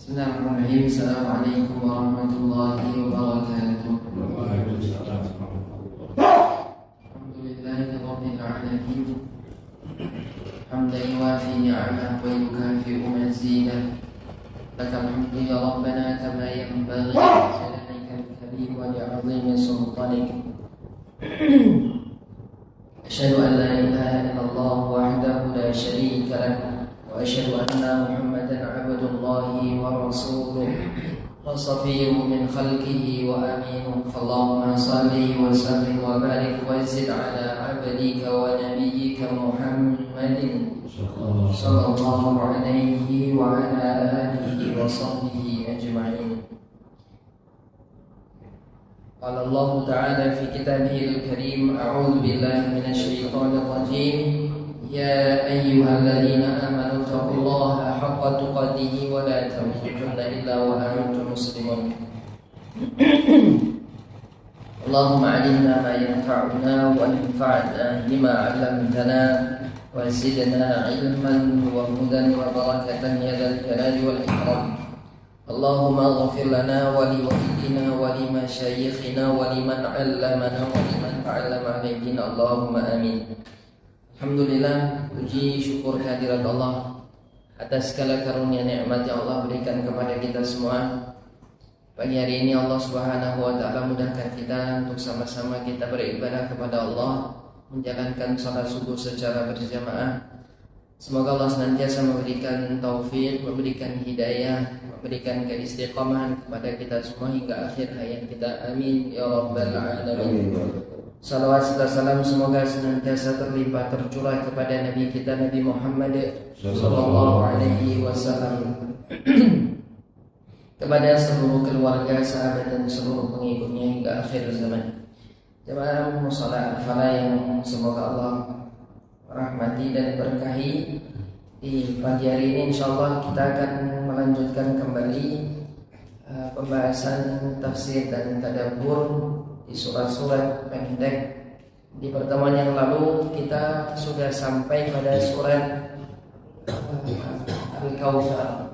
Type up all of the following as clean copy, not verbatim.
Bismillahirrahmanirrahim. Assalamualaikum warahmatullahi wabarakatuh. Alhamdulillahi rabbil alamin. Hamdan yuwafi ni'amahu wa yukafi'u mazidah. Lakal hamdu ya rabbana kama yanbaghi li jalalikal karim wa li'azimi sultanik. Asyhadu an la ilaha illallah wahdahu la syarika lah. وأشهد أن محمدا عبد الله ورسوله وصفيه من خلقه وأمينه اللهم صل وسلم وبارك وزد على عبدك ونبيك محمد صلى الله عليه وعلى آله وصحبه أجمعين. قال الله تعالى في كتابه الكريم أعوذ بالله من الشيطان الرجيم يا أيها الذين آمنوا اتقوا الله حق تقاته ولا تموتن إلا وأنتم مسلمون. اللهم علمنا ما ينفعنا وانفعنا بما علمتنا وزدنا علما وهدى وبركة يا ذا الجلال والإكرام. اللهم اغفر لنا ولوالدينا ولمشايخنا ولمن علمنا ولمن تعلم علينا اللهم آمين. Alhamdulillah, puji syukur kehadirat Allah atas segala karunia nikmat yang Allah berikan kepada kita semua. Pagi hari ini Allah Subhanahu wa taala mudahkan kita untuk sama-sama kita beribadah kepada Allah, menjalankan salat subuh secara berjamaah. Semoga Allah senantiasa memberikan taufik, memberikan hidayah, memberikan keistiqomahan kepada kita semua hingga akhir hayat kita. Amin ya rabbal alamin. Salawat serta salam semoga senantiasa terlimpah tercurah kepada Nabi kita Nabi Muhammad sallallahu alaihi wasallam, kepada seluruh keluarga, sahabat dan seluruh pengikutnya hingga akhir zaman. Jemaah musalla al-falah yang semoga Allah rahmati dan berkahi, di pagi hari ini insyaallah kita akan melanjutkan kembali pembahasan tafsir dan tadabbur di surat-surat pendek. Di pertemuan yang lalu kita sudah sampai pada surat Al-Kautsar.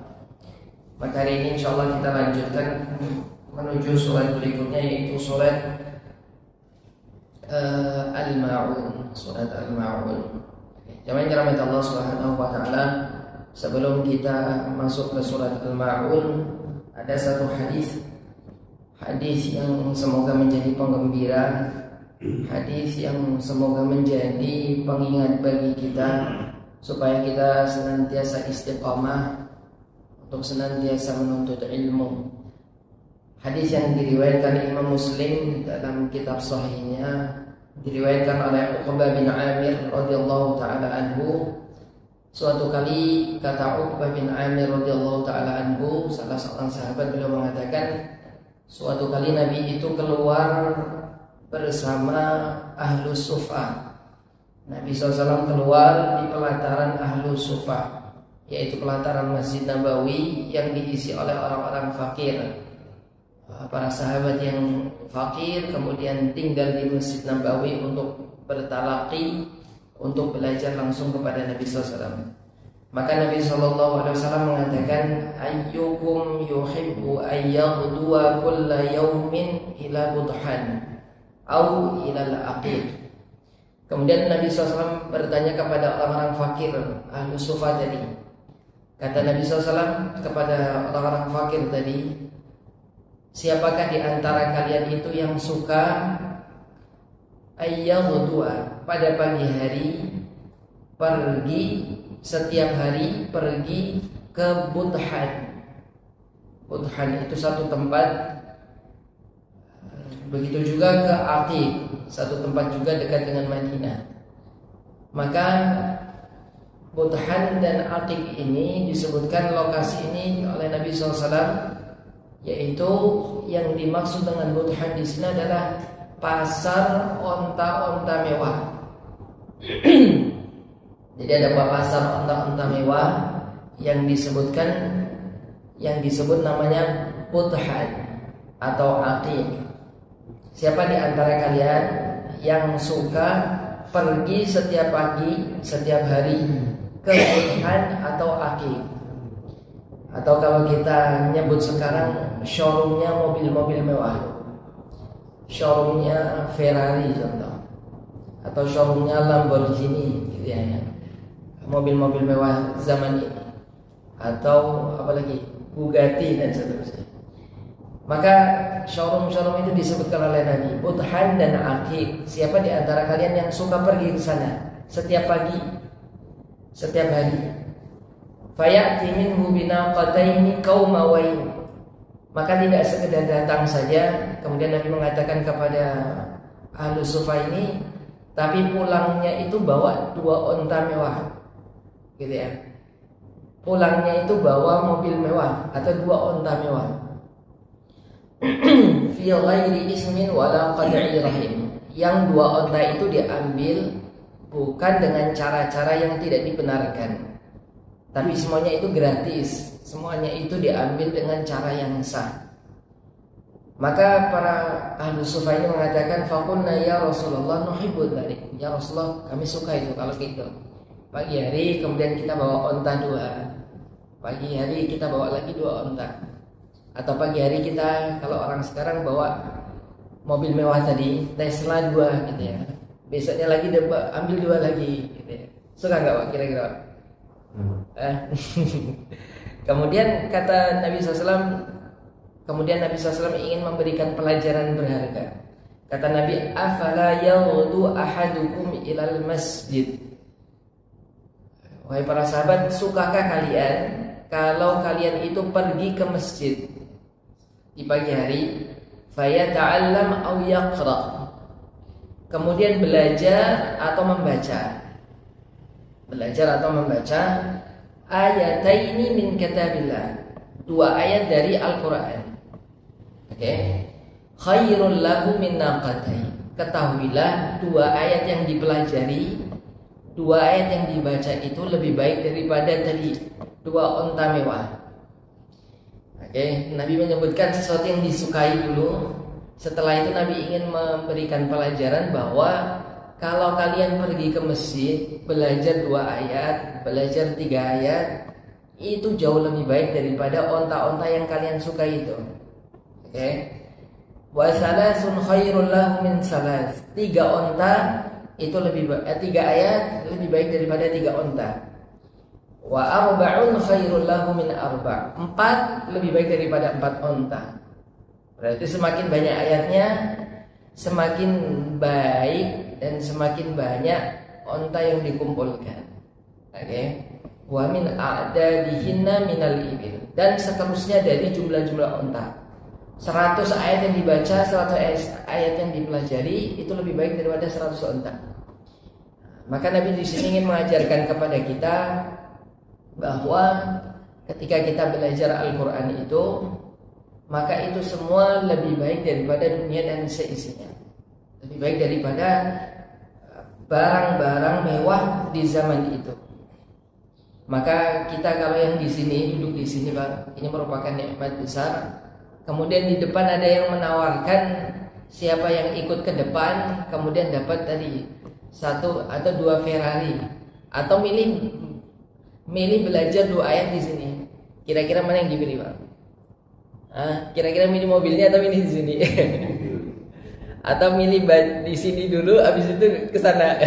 Maka hari ini insyaallah kita lanjutkan menuju surat berikutnya, yaitu surat Al-Ma'un. Surat Al-Ma'un. Jamaah yang dirahmati Allah Subhanahu wa taala, sebelum kita masuk ke surat Al-Ma'un, ada satu hadis yang semoga menjadi penggembira, hadis yang semoga menjadi pengingat bagi kita supaya kita senantiasa istiqamah untuk senantiasa menuntut ilmu. Hadis yang diriwayatkan Imam Muslim dalam kitab sahihnya, diriwayatkan oleh Uqbah bin Amir radhiyallahu taala anhu. Suatu kali kata Uqbah bin Amir radhiyallahu taala anhu, salah seorang sahabat, beliau mengatakan, suatu kali Nabi itu keluar bersama Ahlu Suffah. Nabi SAW keluar di pelataran Ahlu Suffah, yaitu pelataran Masjid Nabawi yang diisi oleh orang-orang fakir. Para sahabat yang fakir kemudian tinggal di Masjid Nabawi untuk bertalaqi, untuk belajar langsung kepada Nabi SAW. Maka Nabi SAW mengatakan, ayyukum yuhibbu ayyaghduwa kulla yawmin ila budhan au ila al-aqiq. Kemudian Nabi SAW bertanya kepada orang-orang fakir Ahlu Suffah tadi. Kata Nabi SAW kepada orang-orang fakir tadi, siapakah di antara kalian itu yang suka ayyaghduwa, pada pagi hari pergi, setiap hari pergi ke Budhan. Budhan itu satu tempat. Begitu juga ke Aqiq, satu tempat juga dekat dengan Madinah. Maka Budhan dan Aqiq ini disebutkan lokasi ini oleh Nabi SAW, yaitu yang dimaksud dengan Budhan di sini adalah pasar onta-onta mewah. Jadi ada pasar onta-onta mewah yang disebut namanya Budhan atau Aqiq. Siapa di antara kalian yang suka pergi setiap pagi, setiap hari ke Budhan atau Aqiq? Atau kalau kita nyebut sekarang showroomnya mobil-mobil mewah, showroomnya Ferrari contoh, atau showroomnya Lamborghini gitu ya, mobil-mobil mewah zaman ini, atau apalagi Bugatti dan seterusnya. Maka showroom-showroom itu disebutkan oleh Nabi Budhan dan Aqiq. Siapa di antara kalian yang suka pergi ke sana setiap pagi, setiap hari, fayati minhu binaqataini qaumawain, maka tidak sekedar datang saja kemudian Nabi mengatakan kepada ahlu sufa ini, tapi pulangnya itu bawa 2 unta mewah, gitu ya. Pulangnya itu bawa mobil mewah atau 2 unta mewah. Fi ghairi ismin wala qad'i rahim. Yang 2 unta itu diambil bukan dengan cara-cara yang tidak dibenarkan, tapi semuanya itu gratis, semuanya itu diambil dengan cara yang sah. Maka para ahlu sufa ini mengatakan, faqulna ya Rasulullah nuhibbu dzalik. Ya Rasulullah, kami suka itu kalau gitu. Pagi hari kemudian kita bawa unta 2, pagi hari kita bawa lagi 2 unta, atau pagi hari kita kalau orang sekarang bawa mobil mewah tadi Tesla 2 gitu ya, besoknya lagi ambil 2 lagi gitu ya. Suka nggak Pak kira-kira? Kemudian kata Nabi SAW, kemudian Nabi SAW ingin memberikan pelajaran berharga. Kata Nabi, afala yaghdu ahadukum ilal masjid. Wahai para sahabat, sukakah kalian kalau kalian itu pergi ke masjid di pagi hari, fayata'allam aw yaqra, kemudian belajar atau membaca, ayataini min kitabillah, 2 ayat dari Al-Quran. Oke. Khairul lahu min naqatain. Ketahuilah 2 ayat yang dipelajari, 2 ayat yang dibaca itu lebih baik daripada tadi 2 unta mewah. Oke, Nabi menyebutkan sesuatu yang disukai dulu. Setelah itu Nabi ingin memberikan pelajaran bahwa kalau kalian pergi ke masjid, belajar 2 ayat, belajar 3 ayat, itu jauh lebih baik daripada onta-onta yang kalian suka itu. Oke. Wa salasun khairul lahu min salas. 3 onta itu lebih 3 ayat lebih baik daripada 3 onta. Wa arba'un khairul lahu min arba'. 4 lebih baik daripada 4 onta. Berarti semakin banyak ayatnya, semakin baik dan semakin banyak onta yang dikumpulkan. Oke. Wa min a'dadihinna minal ibil, dan seterusnya dari jumlah-jumlah onta. 100 ayat yang dibaca, 100 ayat yang dipelajari itu lebih baik daripada 100 onta. Maka Nabi di sini ingin mengajarkan kepada kita bahwa ketika kita belajar Al-Qur'an itu, maka itu semua lebih baik daripada dunia dan seisinya. Lebih baik daripada barang-barang mewah di zaman itu. Maka kita kalau yang di sini, duduk di sini Pak, ini merupakan nikmat besar. Kemudian di depan ada yang menawarkan siapa yang ikut ke depan kemudian dapat tadi 1 atau 2 Ferrari, atau milih belajar 2 ayat di sini. Kira-kira mana yang dipilih Pak? Kira-kira milih mobilnya atau milih di sini? Atau milih di sini dulu habis itu ke sana?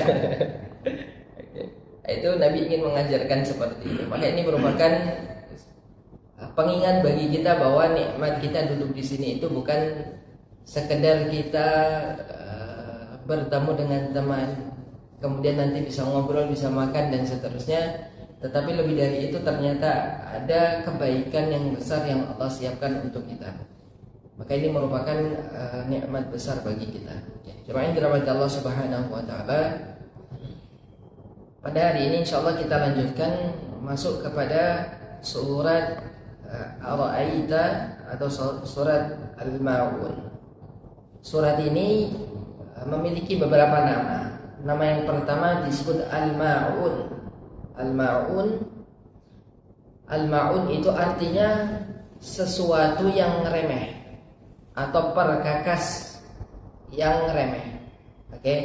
Itu Nabi ingin mengajarkan seperti itu. Maka ini merupakan pengingat bagi kita bahwa nikmat kita duduk di sini itu bukan sekedar kita bertemu dengan teman, kemudian nanti bisa ngobrol, bisa makan dan seterusnya, tetapi lebih dari itu ternyata ada kebaikan yang besar yang Allah siapkan untuk kita. Maka ini merupakan nikmat besar bagi kita. Jemaah yang dirahmati Allah Subhanahu wa taala, pada hari ini insyaallah kita lanjutkan masuk kepada surat Ar-Ra'aita atau surat Al-Ma'un. Surat ini memiliki beberapa nama. Nama yang pertama disebut Al-Ma'un. Al-Ma'un itu artinya sesuatu yang remeh atau perkakas yang remeh. Oke.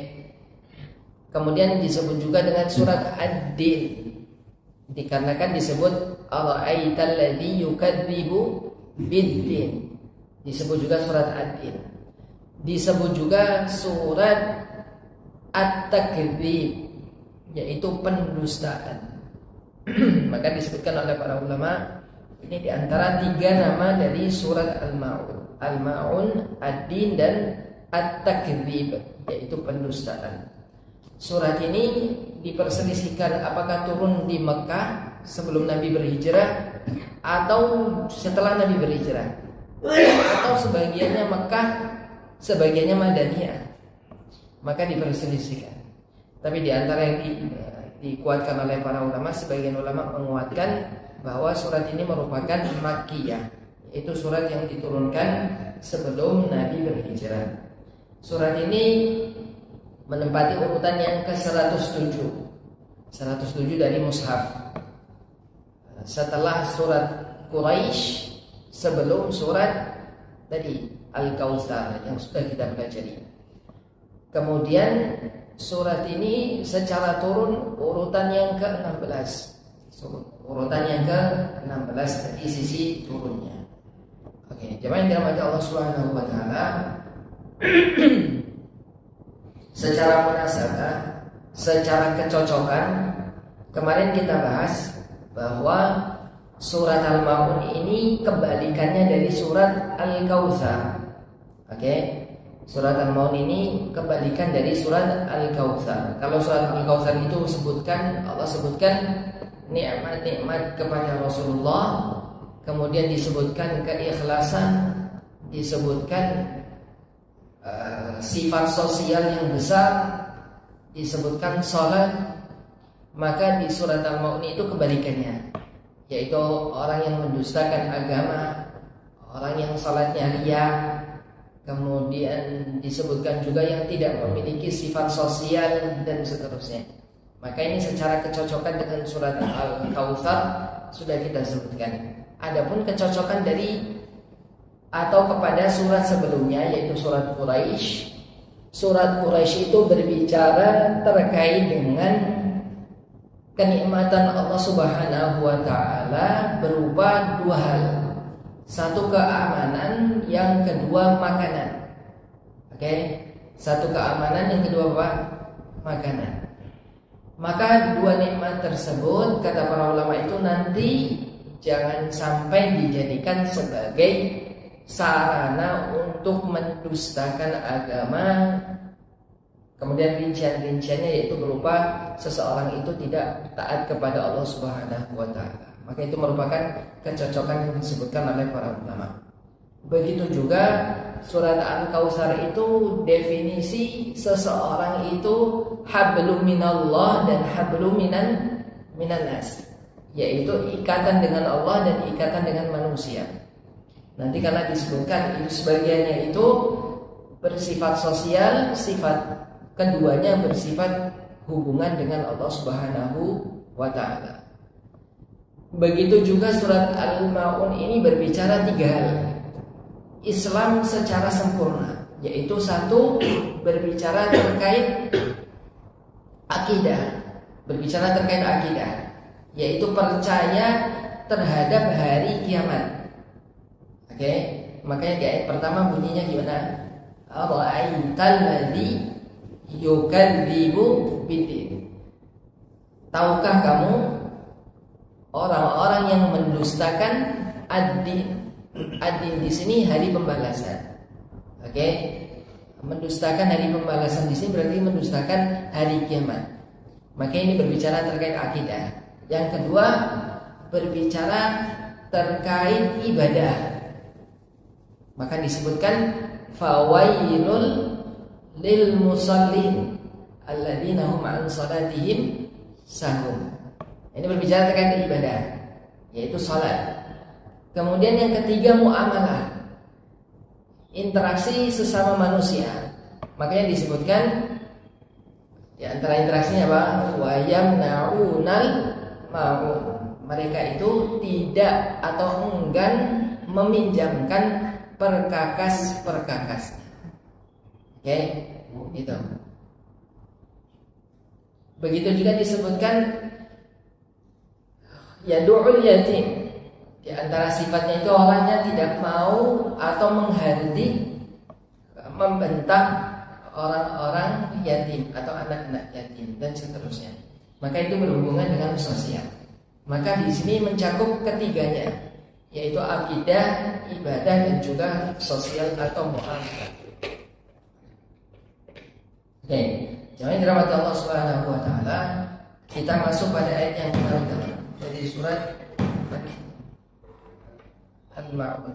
Kemudian disebut juga dengan surat Ad-Din dikarenakan disebut ara'aital ladzi yukadzibu biddin. Disebut juga surat Ad-Din. Disebut juga surat At-Takdzib, yaitu pendustaan. Maka disebutkan oleh para ulama ini diantara 3 nama dari surat Al-Ma'un. Al-Ma'un, Ad-Din dan At-Takdzib, yaitu pendustaan. Surat ini diperselisihkan apakah turun di Mekah sebelum Nabi berhijrah atau setelah Nabi berhijrah, atau sebagiannya Mekah, sebagiannya Madaniyah. Maka diperselisihkan. Tapi di antara yang dikuatkan oleh para ulama, sebagian ulama menguatkan bahwa surat ini merupakan Makkiyah, yaitu surat yang diturunkan sebelum Nabi berhijrah. Surat ini menempati urutan yang ke-107 dari mushaf, setelah surat Quraisy, sebelum surat tadi Al-Kautsar yang sudah kita pelajari. Kemudian surat ini secara turun urutan yang ke-16, urutan yang ke-16 dari sisi turunnya. Oke, jemaah yang dirahmati Allah Subhanahu wa taala, secara munasabah, secara kecocokan, kemarin kita bahas bahwa surat Al-Ma'un ini kebalikannya dari surat Al-Kautsar. Oke. Surat Al-Ma'un ini kebalikan dari surat Al-Kautsar. Kalau surat Al-Kautsar itu Allah sebutkan nikmat-nikmat kepada Rasulullah, kemudian disebutkan keikhlasan, disebutkan sifat sosial yang besar, disebutkan salat. Maka di surat Al-Ma'un itu kebalikannya, yaitu orang yang mendustakan agama, orang yang salatnya riya, kemudian disebutkan juga yang tidak memiliki sifat sosial dan seterusnya. Maka ini secara kecocokan dengan surat Al-Kautsar sudah kita sebutkan. Adapun kecocokan dari atau kepada surat sebelumnya, yaitu surat Quraisy. Surat Quraisy itu berbicara terkait dengan kenikmatan Allah Subhanahu wa taala berupa 2 hal. Satu keamanan, yang kedua makanan. Oke, satu keamanan, yang kedua apa? Makanan. Maka 2 nikmat tersebut kata para ulama itu nanti jangan sampai dijadikan sebagai sarana untuk mendustakan agama. Kemudian rincian-rinciannya yaitu berupa seseorang itu tidak taat kepada Allah Subhanahu wa taala. Maka itu merupakan kecocokan yang disebutkan oleh para ulama. Begitu juga surat Al-Kautsar itu definisi seseorang itu hablum minallah dan hablum minan nas, yaitu ikatan dengan Allah dan ikatan dengan manusia. Nanti karena disebutkan itu sebagiannya itu bersifat sosial, sifat keduanya bersifat hubungan dengan Allah Subhanahu wa taala. Begitu juga surat Al-Ma'un ini berbicara 3 hal. Islam secara sempurna, yaitu 1 berbicara terkait akidah, yaitu percaya terhadap hari kiamat. Oke, makanya di ayat pertama bunyinya gimana? Ara'aital ladzi yukadzibu biddin. Tahukah kamu orang-orang yang mendustakan ad-din? Ad-din di sini hari pembalasan. Oke. Mendustakan hari pembalasan di sini berarti mendustakan hari kiamat. Maka ini berbicara terkait akidah. Yang kedua berbicara terkait ibadah. Maka disebutkan fawailul lil musallin alladzina hum an salatihim sahun. Ini berbicara terkait ibadah, yaitu salat. Kemudian yang ketiga muamalah, interaksi sesama manusia. Makanya disebutkan di antara interaksinya apa? Wa yamna'unal ma'un. Mereka itu tidak atau enggan meminjamkan perkakas-perkakas. Oke, itu. Begitu juga disebutkan Yadu'ul yatim. Di antara sifatnya itu orangnya tidak mau atau menghardik, membentak orang-orang yatim atau anak-anak yatim dan seterusnya. Maka itu berhubungan dengan sosial. Maka di sini mencakup ketiganya, yaitu akidah, ibadah dan juga sosial atau moral. Oke, jangan dirahmati Allah Subhanahu wa taala. Kita masuk pada ayat yang pertama dari surat Al-Ma'un.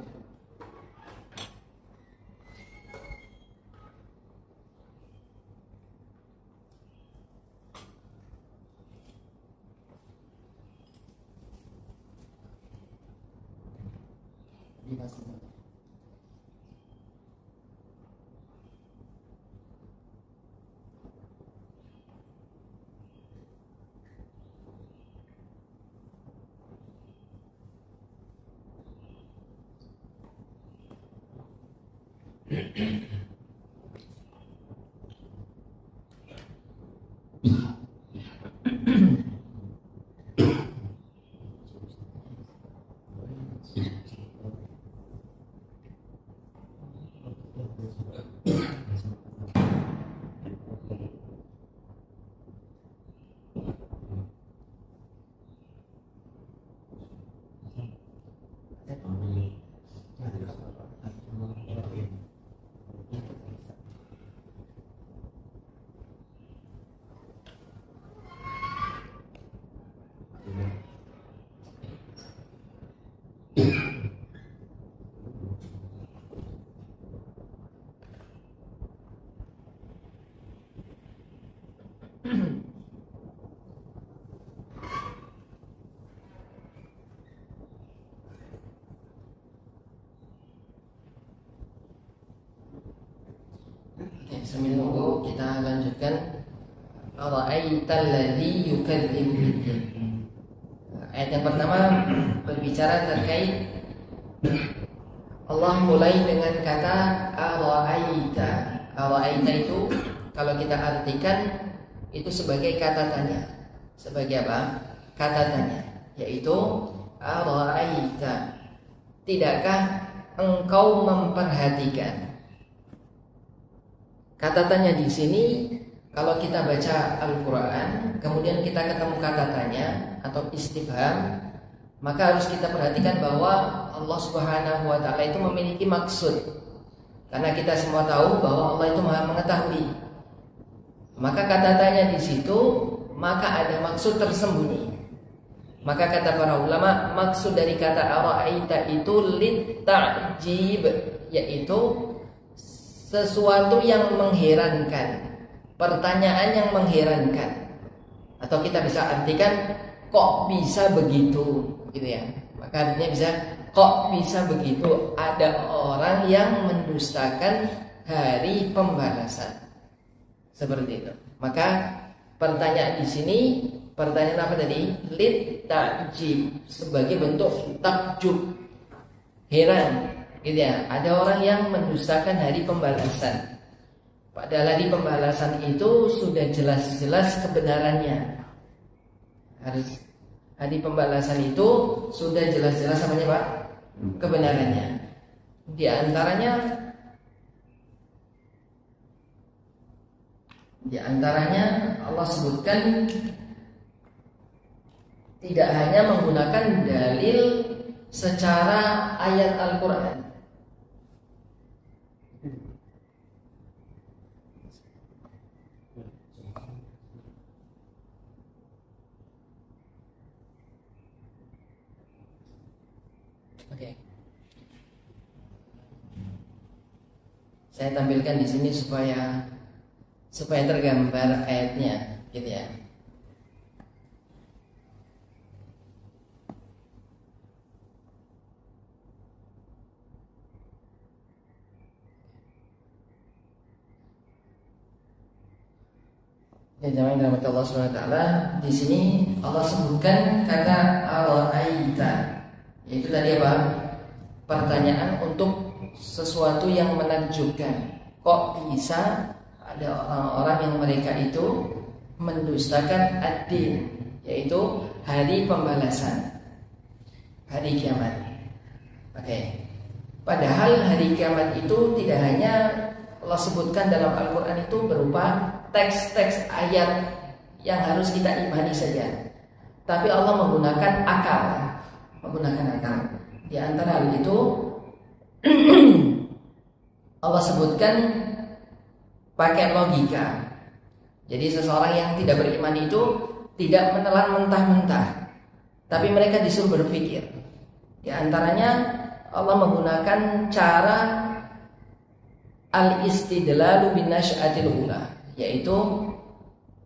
Sambil nunggu kita lanjutkan. Ara'aital ladzi yukadzibu biddin. Ayat yang pertama berbicara terkait Allah mulai dengan kata ara'aita. Ara'aita itu kalau kita artikan itu sebagai kata tanya. Sebagai apa? Kata tanya, yaitu ara'aita. Tidakkah engkau memperhatikan? Kata tanya di sini, kalau kita baca Al-Quran, kemudian kita ketemu kata tanya atau istifham, maka harus kita perhatikan bahwa Allah Subhanahu wa taala itu memiliki maksud. Karena kita semua tahu bahwa Allah itu Maha mengetahui. Maka kata tanya di situ, maka ada maksud tersembunyi. Maka kata para ulama, maksud dari kata ara'aita itu lit-ta'jib, yaitu sesuatu yang mengherankan, pertanyaan yang mengherankan, atau kita bisa artikan kok bisa begitu, gitu ya. Maka artinya bisa kok bisa begitu, ada orang yang mendustakan hari pembalasan, seperti itu. Maka pertanyaan di sini, pertanyaan apa tadi? Lit ta'jib, sebagai bentuk takjub, heran. Gitu ya, ada orang yang mendustakan hari pembalasan. Padahal hari pembalasan itu sudah jelas-jelas kebenarannya. Hari pembalasan itu sudah jelas-jelas namanya Pak, kebenarannya. Di antaranya Allah sebutkan tidak hanya menggunakan dalil secara ayat Al-Quran. Oke. Saya tampilkan di sini supaya tergambar ayatnya, gitu ya. Ya, jamaah yang dirahmati Allah Subhanahu wa taala, di sini Allah sebutkan kata ara'aita, yaitu tadi apa? Pertanyaan untuk sesuatu yang menakjubkan. Kok bisa ada orang-orang yang mereka itu mendustakan ad-din, yaitu hari pembalasan. hari kiamat. Oke. Padahal hari kiamat itu tidak hanya Allah sebutkan dalam Al-Quran itu berupa teks-teks ayat yang harus kita imani saja, tapi Allah menggunakan akal. Di antara hal itu Allah sebutkan pakai logika. Jadi seseorang yang tidak beriman itu tidak menelan mentah-mentah, tapi mereka disuruh berpikir. Di antaranya Allah menggunakan cara al-istidlalu bin nasy'atil ula, yaitu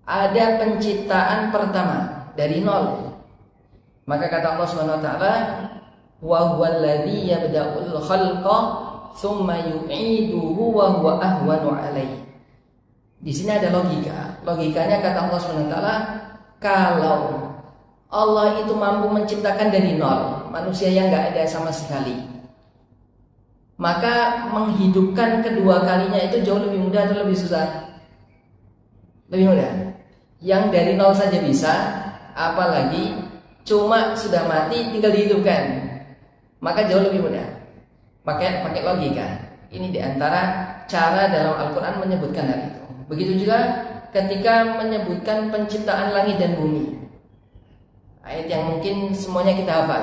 ada penciptaan pertama dari nol. Maka kata Allah Subhanahu wa taala, wa huwal ladzi yabda'ul khalqa tsumma yu'iduhu wa huwa ahwanu 'alaihi. Di sini ada logika. Logikanya kata Allah Subhanahu wa taala, kalau Allah itu mampu menciptakan dari nol manusia yang enggak ada sama sekali, maka menghidupkan kedua kalinya itu jauh lebih mudah atau lebih susah? Lebih mudah. Yang dari nol saja bisa, apalagi cuma sudah mati tinggal dihidupkan, maka jauh lebih mudah. Pakai logika. Ini diantara cara dalam Al-Quran menyebutkan hal itu. Begitu juga ketika menyebutkan penciptaan langit dan bumi. Ayat yang mungkin semuanya kita hafal.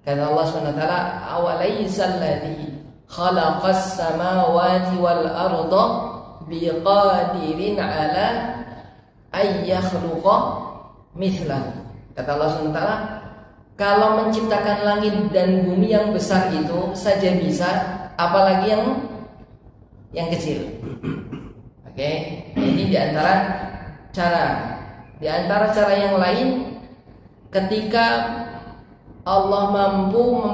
Kata Allah SWT, awalaysal ladzi khalaqas samawati wal arda biqadirin ala ay yakhluqa mithlahu. Kata Allah SWT, kalau menciptakan langit dan bumi yang besar itu saja bisa, apalagi yang kecil. Oke, ini diantara cara yang lain ketika Allah mampu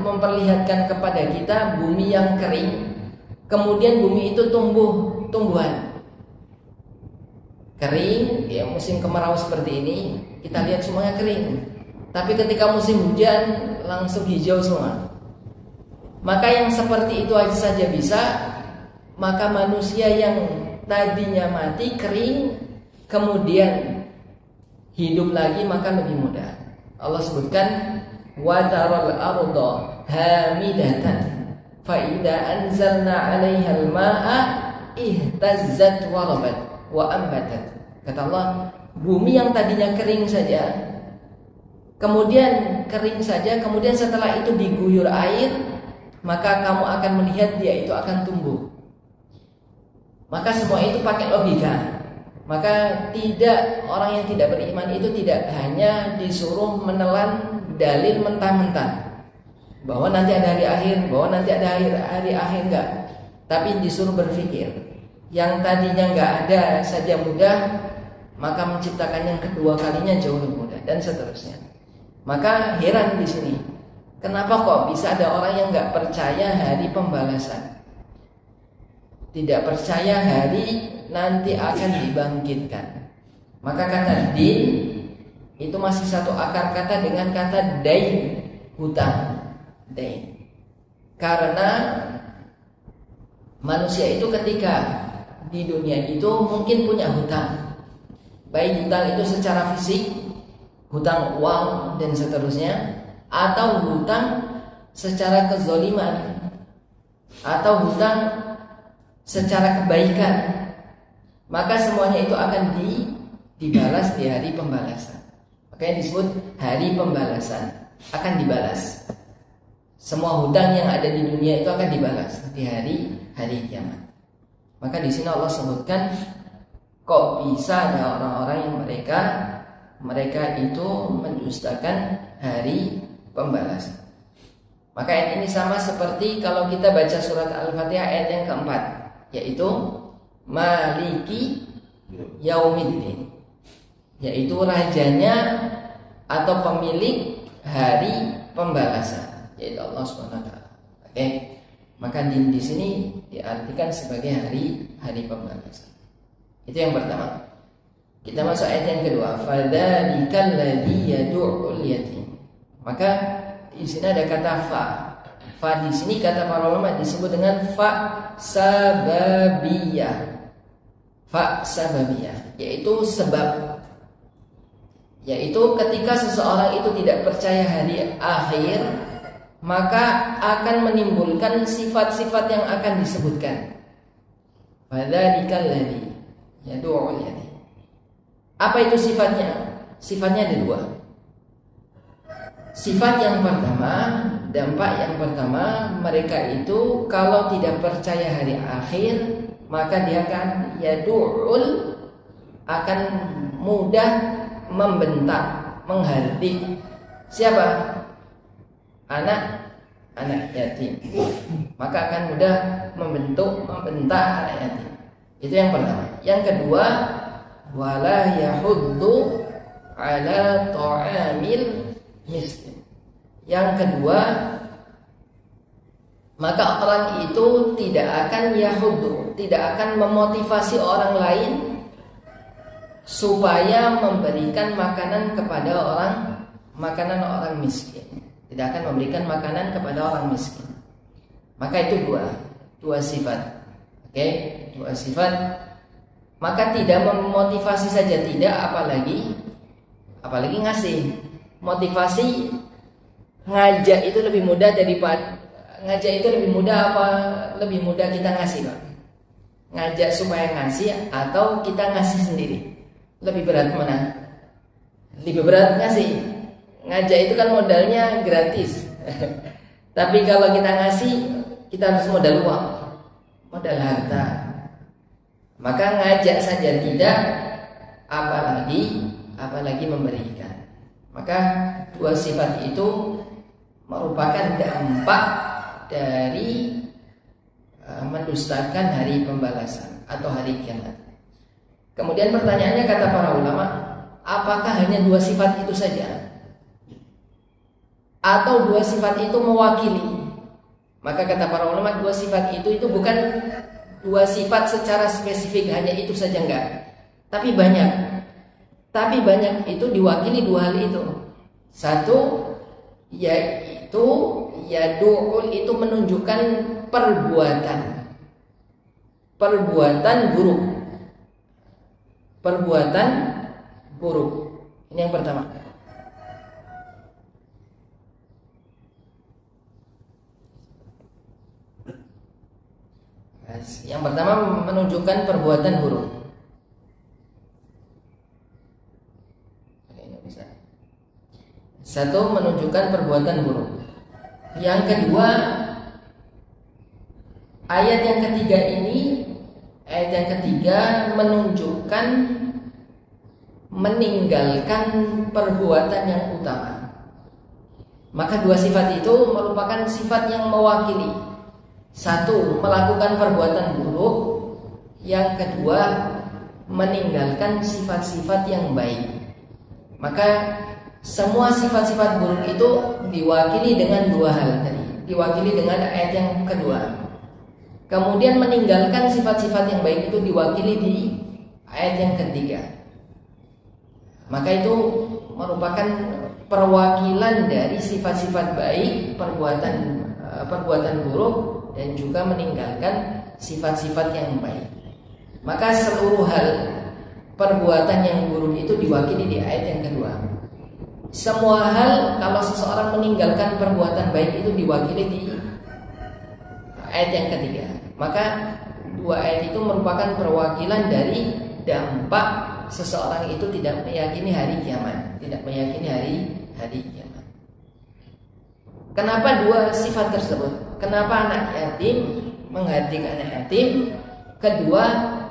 memperlihatkan kepada kita bumi yang kering, kemudian bumi itu tumbuhan kering, ya musim kemarau seperti ini kita lihat semuanya kering. Tapi ketika musim hujan langsung hijau semua. Maka yang seperti itu aja saja bisa, maka manusia yang tadinya mati kering kemudian hidup lagi maka lebih mudah. Allah sebutkan wa taral arda hamidatan fa idza anzalna 'alaiha al-ma'a ihtazzat wa rabat wa ambatat. Kata Allah, bumi yang tadinya kering saja kemudian setelah itu diguyur air, maka kamu akan melihat dia itu akan tumbuh. Maka semua itu pakai logika. Maka orang yang tidak beriman itu tidak hanya disuruh menelan dalil mentah-mentah bahwa nanti ada hari akhir, hari akhir enggak, tapi disuruh berpikir. Yang tadinya enggak ada saja mudah, maka menciptakan yang kedua kalinya jauh lebih mudah, dan seterusnya. Maka heran di sini, kenapa kok bisa ada orang yang enggak percaya hari pembalasan, tidak percaya hari nanti akan dibangkitkan. Maka kata din itu masih satu akar kata dengan kata dain, hutang, dain. Karena manusia itu ketika di dunia itu mungkin punya hutang, baik hutang itu secara fisik, hutang uang dan seterusnya, atau hutang secara kezoliman, atau hutang secara kebaikan. Maka semuanya itu akan dibalas di hari pembalasan. Makanya disebut hari pembalasan, akan dibalas. Semua hutang yang ada di dunia itu akan dibalas di hari kiamat. Maka di sini Allah sebutkan, kok bisa ada orang-orang yang mereka itu mendustakan hari pembalasan. Maka ayat ini sama seperti kalau kita baca surat Al-Fatihah ayat yang keempat, yaitu Maliki Yaumiddin, yaitu rajanya atau pemilik hari pembalasan, yaitu Allah SWT. Oke, maka di sini diartikan sebagai hari pembalasan. Itu yang pertama. Kita masuk ayat yang kedua, fadzalikal ladzi yad'ul yatim. Maka di sini ada kata fa. Fa di sini kata para ulama disebut dengan fa sababiyah. Fa sababiyah, yaitu sebab. yaitu ketika seseorang itu tidak percaya hari akhir, maka akan menimbulkan sifat-sifat yang akan disebutkan. Fadzalika alladzi yad'ul yatim. Apa itu sifatnya? Sifatnya ada dua. Sifat yang pertama, dampak yang pertama, mereka itu kalau tidak percaya hari akhir, maka dia akan yad'ul, akan mudah membentak, menghardik siapa? Anak yatim. Maka akan mudah membentak anak yatim. Itu yang pertama. Yang kedua, wala yahuddu ala ta'amil miskin. Yang kedua, maka orang itu tidak akan yahuddu, tidak akan memotivasi orang lain supaya memberikan makanan kepada orang miskin. Tidak akan memberikan makanan kepada orang miskin. Maka itu dua sifat. Oke, dua sifat. Maka tidak memotivasi saja tidak, apalagi ngasih. Motivasi ngajak itu lebih mudah daripada lebih mudah kita ngasih, Pak. Ngajak supaya ngasih atau kita ngasih sendiri? Lebih berat mana? Lebih berat ngasih. Ngajak itu kan modalnya gratis. Tapi kalau kita ngasih, kita harus modal uang, modal harta. Maka ngajak saja tidak, apalagi memberikan. Maka dua sifat itu merupakan dampak dari mendustakan hari pembalasan atau hari kiamat. Kemudian pertanyaannya, kata para ulama, apakah hanya dua sifat itu saja? Atau dua sifat itu mewakili? Maka kata para ulama, dua sifat itu bukan dua sifat secara spesifik, hanya itu saja, enggak. Tapi banyak itu diwakili dua hal itu. Satu, yaitu yad'ul itu menunjukkan perbuatan buruk. Ini yang pertama. Yang pertama menunjukkan perbuatan buruk. Satu, menunjukkan perbuatan buruk. Yang kedua, ayat yang ketiga menunjukkan meninggalkan perbuatan yang utama. Maka dua sifat itu merupakan sifat yang mewakili. Satu, melakukan perbuatan buruk. Yang kedua, meninggalkan sifat-sifat yang baik. Maka semua sifat-sifat buruk itu diwakili dengan dua hal tadi. Diwakili dengan ayat yang kedua. Kemudian meninggalkan sifat-sifat yang baik itu diwakili di ayat yang ketiga. Maka itu merupakan perwakilan dari sifat-sifat baik, perbuatan buruk, dan juga meninggalkan sifat-sifat yang baik. Maka seluruh hal perbuatan yang buruk itu diwakili di ayat yang kedua. Semua hal kalau seseorang meninggalkan perbuatan baik itu diwakili di ayat yang ketiga. Maka dua ayat itu merupakan perwakilan dari dampak seseorang itu tidak meyakini hari kiamat, tidak meyakini hari kiamat. Kenapa dua sifat tersebut? Kenapa anak yatim menghardik anak yatim? Kedua,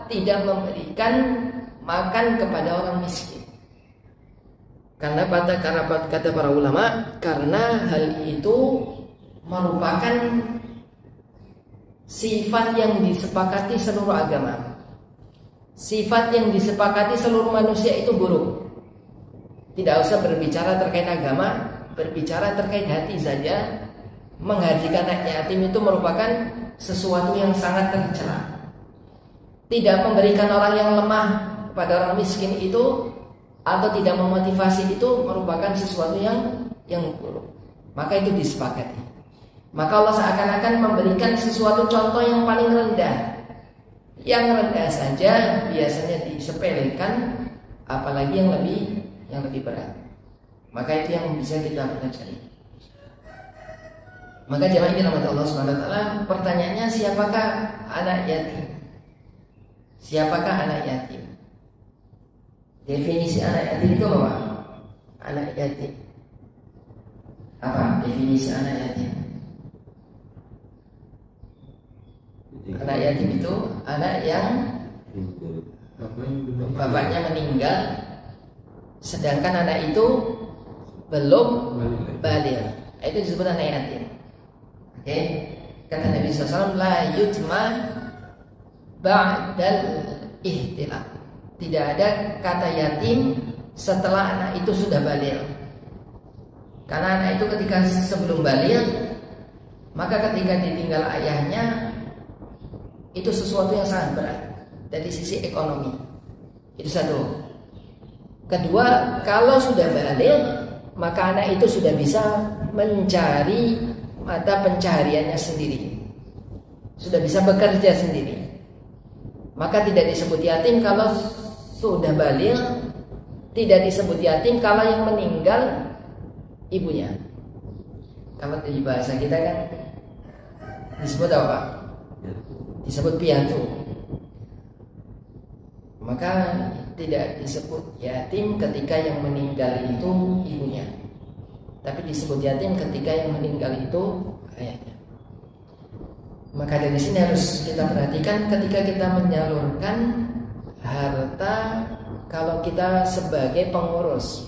tidak memberikan makan kepada orang miskin. Karena kata para ulama, karena hal itu merupakan sifat yang disepakati seluruh agama. Sifat yang disepakati seluruh manusia itu buruk. Tidak usah berbicara terkait agama, berbicara terkait hati saja. Menghardik anak yatim itu merupakan sesuatu yang sangat tercela. Tidak memberikan orang yang lemah kepada orang miskin itu, atau tidak memotivasi itu merupakan sesuatu yang buruk. Maka itu disepakati. Maka Allah seakan-akan memberikan sesuatu contoh yang paling rendah. Yang rendah saja biasanya disepelekan, apalagi yang yang lebih berat. Maka itu yang bisa kita pelajari. Maka jemaah ini rahmat Allah Subhanahu wa taala, pertanyaannya siapakah anak yatim? Siapakah anak yatim? Definisi anak yatim itu apa? Anak yatim. Apa definisi anak yatim? Anak yatim itu anak yang bapaknya meninggal, sedangkan anak itu belum baligh. Itu disebut anak yatim. Oke, kata Nabi SAW, la yutma ba'dal ihtilam. Tidak ada kata yatim setelah anak itu sudah baligh. Karena anak itu ketika sebelum baligh, maka ketika ditinggal ayahnya, itu sesuatu yang sangat berat dari sisi ekonomi. Itu satu. Kedua, kalau sudah baligh, maka anak itu sudah bisa mencari mata pencahariannya sendiri, sudah bisa bekerja sendiri. Maka tidak disebut yatim kalau sudah baligh, tidak disebut yatim kalau yang meninggal ibunya. Kalau di bahasa kita kan disebut apa? Disebut piatu. Maka tidak disebut yatim ketika yang meninggal itu ibunya, tapi disebut yatim ketika yang meninggal itu ayahnya. Maka dari sini harus kita perhatikan ketika kita menyalurkan harta, kalau kita sebagai pengurus,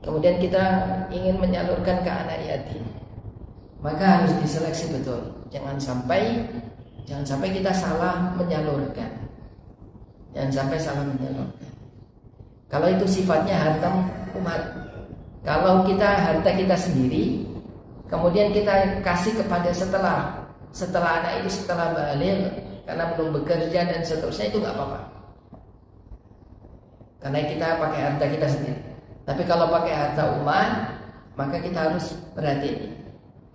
kemudian kita ingin menyalurkan ke anak yatim, maka harus diseleksi betul. Jangan sampai kita salah menyalurkan. Jangan sampai salah menyalurkan. Kalau itu sifatnya harta umat, kalau kita harta kita sendiri, kemudian kita kasih kepada setelah anak itu setelah baligh karena belum bekerja dan seterusnya, itu nggak apa-apa. Karena kita pakai harta kita sendiri. Tapi kalau pakai harta umat, maka kita harus perhatiin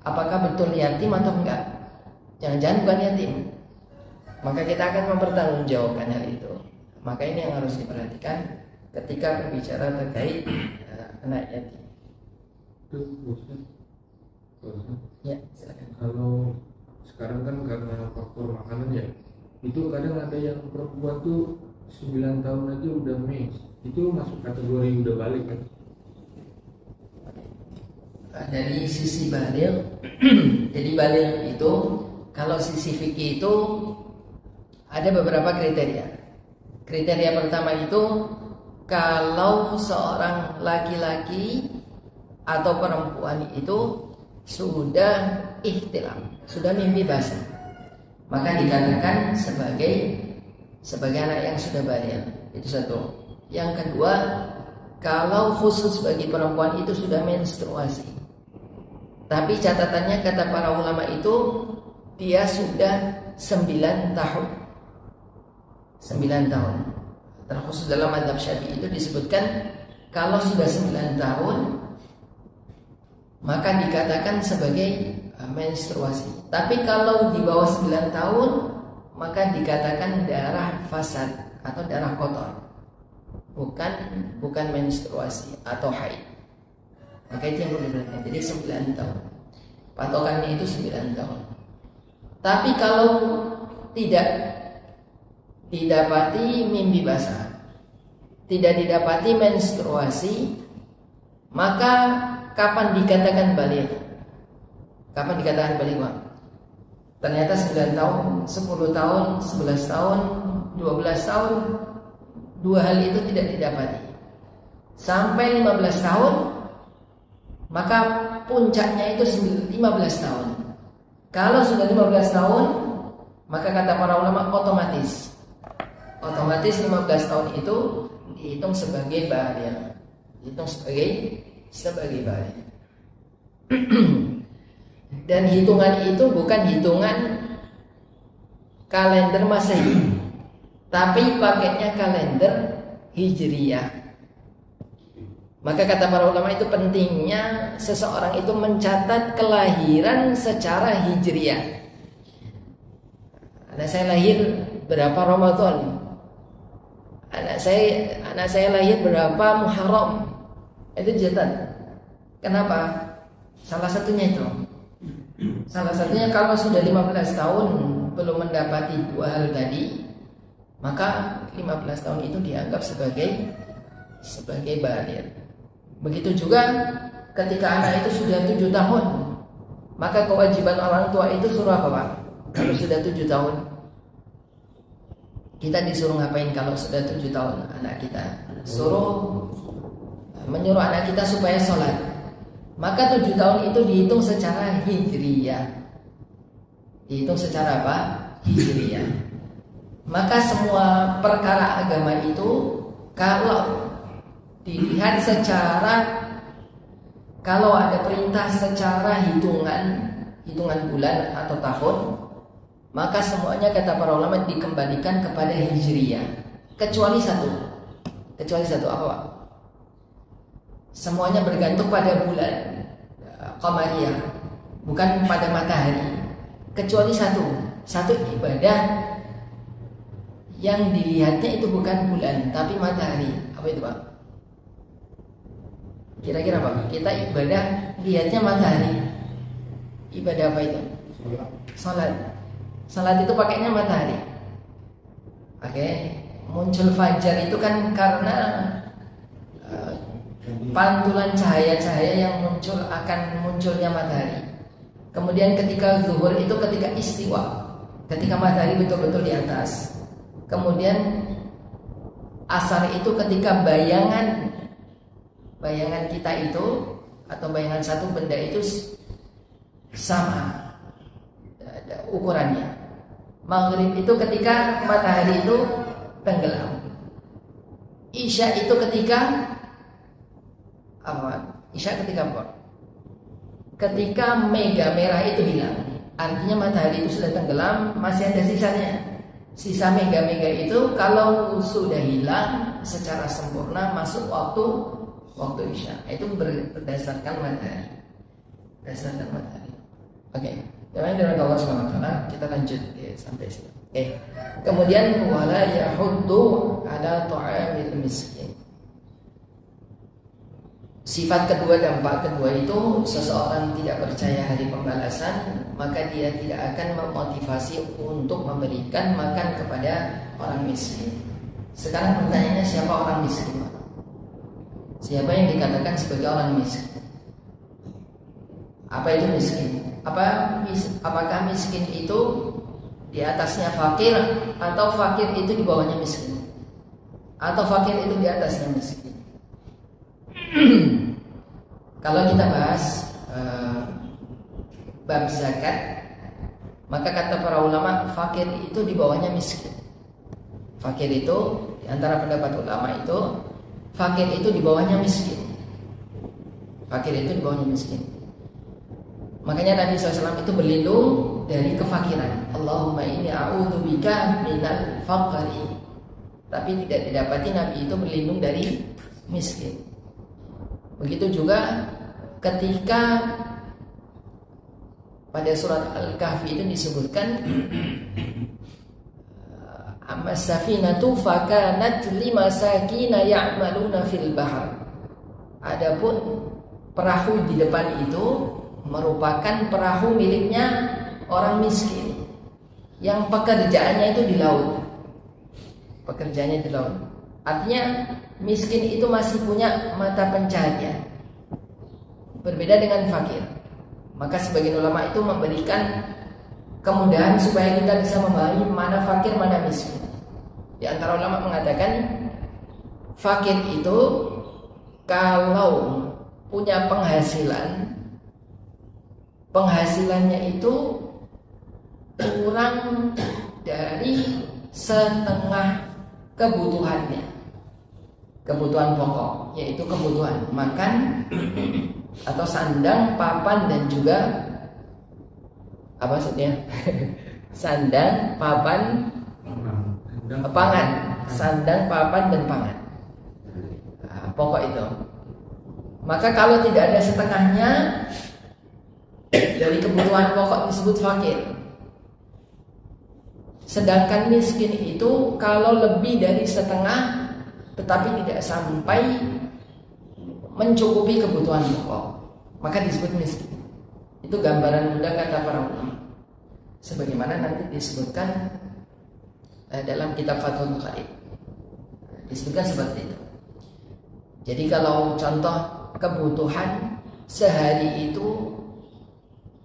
apakah betul yatim atau enggak. Jangan-jangan bukan yatim, maka kita akan mempertanggungjawabkan hal itu. Maka ini yang harus diperhatikan ketika berbicara terkait anak yatim. Ya, silakan. Kalau sekarang kan karena faktor makanan ya, itu kadang ada yang perempuan tuh 9 tahun aja udah mens, itu masuk kategori udah balik kan? Dari sisi baligh, jadi baligh itu kalau sisi fikih itu ada beberapa kriteria. Kriteria pertama itu kalau seorang laki-laki atau perempuan itu sudah ihtilam, sudah mimpi basah, maka dikatakan sebagai anak yang sudah baligh. Itu satu. Yang kedua, kalau khusus bagi perempuan itu sudah menstruasi, tapi catatannya kata para ulama itu dia sudah 9 tahun. 9 tahun. Terkhusus dalam mazhab Syafi'i itu disebutkan kalau sudah 9 tahun maka dikatakan sebagai menstruasi. Tapi kalau di bawah 9 tahun maka dikatakan darah fasad atau darah kotor. Bukan menstruasi atau haid. Maka itu yang perlu diperhatikan. Jadi 9 tahun. Patokannya itu 9 tahun. Tapi kalau tidak didapati mimpi basah, tidak didapati menstruasi, maka kapan dikatakan baligh? Kapan dikatakan baligh, Bang? Ternyata 9 tahun, 10 tahun, 11 tahun, 12 tahun, dua hal itu tidak didapati. Sampai 15 tahun, maka puncaknya itu 15 tahun. Kalau sudah 15 tahun, maka kata para ulama otomatis 15 tahun itu dihitung sebagai baligh. Dihitung sebagai baligh. Dan hitungan itu bukan hitungan kalender Masehi, tapi pakainya kalender Hijriyah. Maka kata para ulama itu pentingnya seseorang itu mencatat kelahiran secara Hijriyah. Anak saya lahir berapa Ramadan? Anak saya lahir berapa Muharram? Itu jihad. Kenapa? Salah satunya itu. Salah satunya kalau sudah 15 tahun belum mendapati dua hal tadi, maka 15 tahun itu dianggap sebagai baligh. Begitu juga ketika anak itu sudah 7 tahun, maka kewajiban orang tua itu suruh apa, Pak? Kalau sudah 7 tahun, kita disuruh ngapain kalau sudah 7 tahun anak kita? Menyuruh anak kita supaya sholat. Maka 7 tahun itu dihitung secara hijriyah. Dihitung secara apa? Hijriyah. Maka semua perkara agama itu kalau dilihat secara, kalau ada perintah secara hitungan bulan atau tahun, maka semuanya kata para ulama dikembalikan kepada hijriyah, kecuali satu apa, Pak? Semuanya bergantung pada bulan qamariyah, bukan pada matahari, kecuali satu ibadah yang dilihatnya itu bukan bulan tapi matahari. Apa itu, Pak? Kira-kira Pak, kita ibadah lihatnya matahari. Ibadah apa itu? Salat itu pakainya matahari. Oke. Muncul fajar itu kan karena pantulan cahaya-cahaya yang muncul akan munculnya matahari. Kemudian ketika zuhur itu ketika istiwa, ketika matahari betul-betul di atas. Kemudian asar itu ketika bayangan kita itu atau bayangan satu benda itu sama ukurannya. Maghrib itu ketika matahari itu tenggelam. Isya itu ketika apa? Isya ketika apa? Ketika mega merah itu hilang. Artinya matahari itu sudah tenggelam, masih ada sisanya. Sisa mega-mega itu kalau sudah hilang secara sempurna masuk waktu Isya. Itu berdasarkan matahari. Oke. Yang dari Allah SWT, kita lanjut sampai sini. Kemudian wala yahuddu ala ta'amil miskin. Sifat kedua, dampak kedua itu seseorang tidak percaya hari pembalasan, maka dia tidak akan memotivasi untuk memberikan makan kepada orang miskin. Sekarang pertanyaannya, siapa orang miskin? Siapa yang dikatakan sebagai orang miskin? Apa itu miskin? Apakah miskin itu di atasnya fakir, atau fakir itu di bawahnya miskin, atau fakir itu di atasnya miskin? Kalau kita bahas bab zakat, maka kata para ulama fakir itu di bawahnya miskin. Fakir itu di antara pendapat ulama itu fakir itu di bawahnya miskin. Fakir itu di bawahnya miskin. Makanya Nabi SAW itu berlindung dari kefakiran. Allahumma inni a'udzubika minal faqri. Tapi tidak didapati Nabi itu berlindung dari miskin. Begitu juga ketika pada surat Al-Kahfi itu disebutkan amma safinatu fakanat limasakina ya'maluna fil bahr. Adapun perahu di depan itu merupakan perahu miliknya orang miskin yang pekerjaannya itu di laut. Pekerjaannya di laut. Artinya miskin itu masih punya mata pencaharian, berbeda dengan fakir. Maka sebagian ulama itu memberikan kemudahan supaya kita bisa memahami mana fakir, mana miskin. Di antara ulama mengatakan fakir itu kalau punya penghasilannya itu kurang dari setengah kebutuhan pokok, yaitu kebutuhan makan atau sandang, papan, dan juga apa maksudnya? Sandang, papan, pangan. Sandang, papan, dan pangan. Nah, pokok itu. Maka kalau tidak ada setengahnya dari kebutuhan pokok disebut fakir. Sedangkan miskin itu kalau lebih dari setengah tetapi tidak sampai mencukupi kebutuhan pokok, maka disebut miskin. Itu gambaran mudah kata para ulama. Sebagaimana nanti disebutkan dalam kitab Fathul Qarib. Disebutkan seperti itu. Jadi kalau contoh kebutuhan sehari itu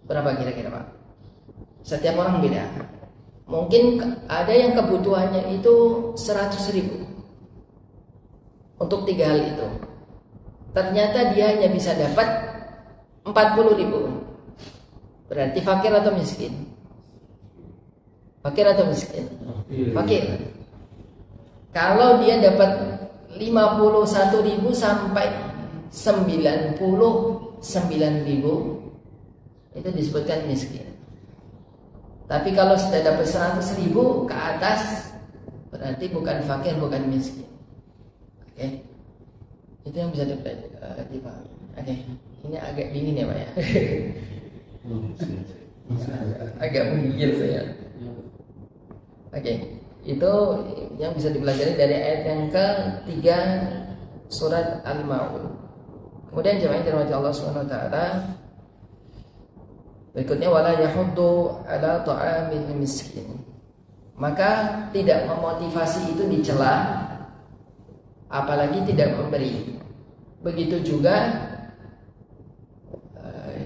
berapa kira-kira Pak? Setiap orang beda. Mungkin ada yang kebutuhannya itu 100.000 untuk 3 hal itu. Ternyata dia hanya bisa dapat 40.000. Berarti fakir atau miskin? Fakir atau miskin? Fakir. Kalau dia dapat 51.000 sampai 99.000, itu disebutkan miskin. Tapi kalau sudah dapat 100.000 ke atas, berarti bukan fakir, bukan miskin. Oke, itu yang bisa dipelajari. Oke, ini agak dingin ya Pak ya. Agak menggigil saya. Oke, itu yang bisa dipelajari dari ayat yang ke-3 surat Al-Ma'un. Kemudian jemaah yang dirahmati Allah Subhanahu wa taala, berikutnya wala yahuddu ala ta'amil miskin. Maka tidak memotivasi itu dicela, apalagi tidak memberi. Begitu juga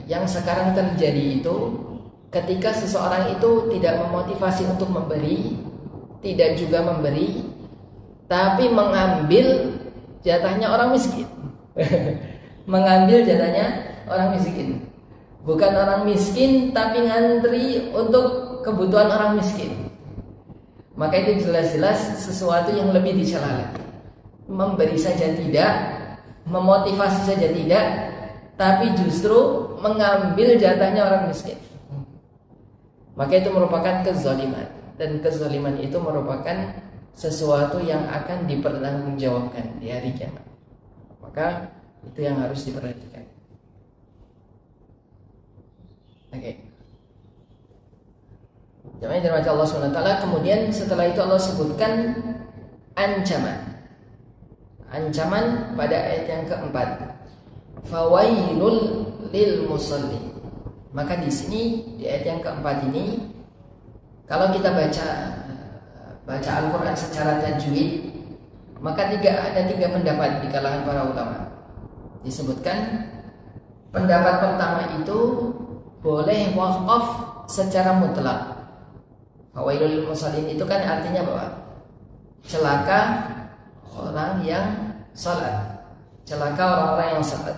yang sekarang terjadi itu, ketika seseorang itu tidak memotivasi untuk memberi, tidak juga memberi, tapi mengambil jatahnya orang miskin. Mengambil jatahnya orang miskin. Bukan orang miskin tapi ngantri untuk kebutuhan orang miskin. Maka itu jelas-jelas sesuatu yang lebih dicela lagi. Memberi saja tidak, memotivasi saja tidak, tapi justru mengambil jatahnya orang miskin. Maka itu merupakan kezaliman, dan kezaliman itu merupakan sesuatu yang akan dipertanggungjawabkan di hari kiamat. Maka itu yang harus diperhatikan. Oke. Jemaah dirahmati Allah SWT. Kemudian setelah itu Allah sebutkan ancaman. Ancaman pada ayat yang keempat. Fawailul lil musallin. Maka di sini di ayat yang keempat ini, kalau kita baca Al-Quran secara tajwid, maka ada tiga pendapat di kalangan para ulama. Disebutkan pendapat pertama itu boleh waqaf secara mutlak. Fawailul lil musallin itu kan artinya bahwa celaka orang yang salat, celaka orang-orang yang salat.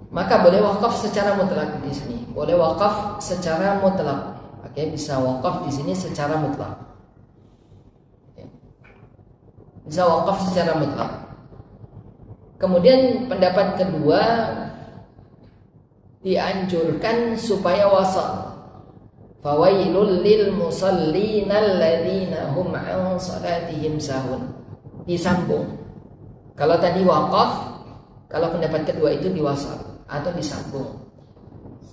Maka boleh wakaf secara mutlak di sini. Boleh wakaf secara mutlak. Oke, bisa wakaf di sini secara mutlak. Oke. Bisa wakaf secara mutlak. Kemudian pendapat kedua, dianjurkan supaya wasal. Fawailul lil musallin alladzina hum an salatihim sahun. Disambung. Kalau tadi wakaf, kalau pendapat kedua itu diwasal atau disambung.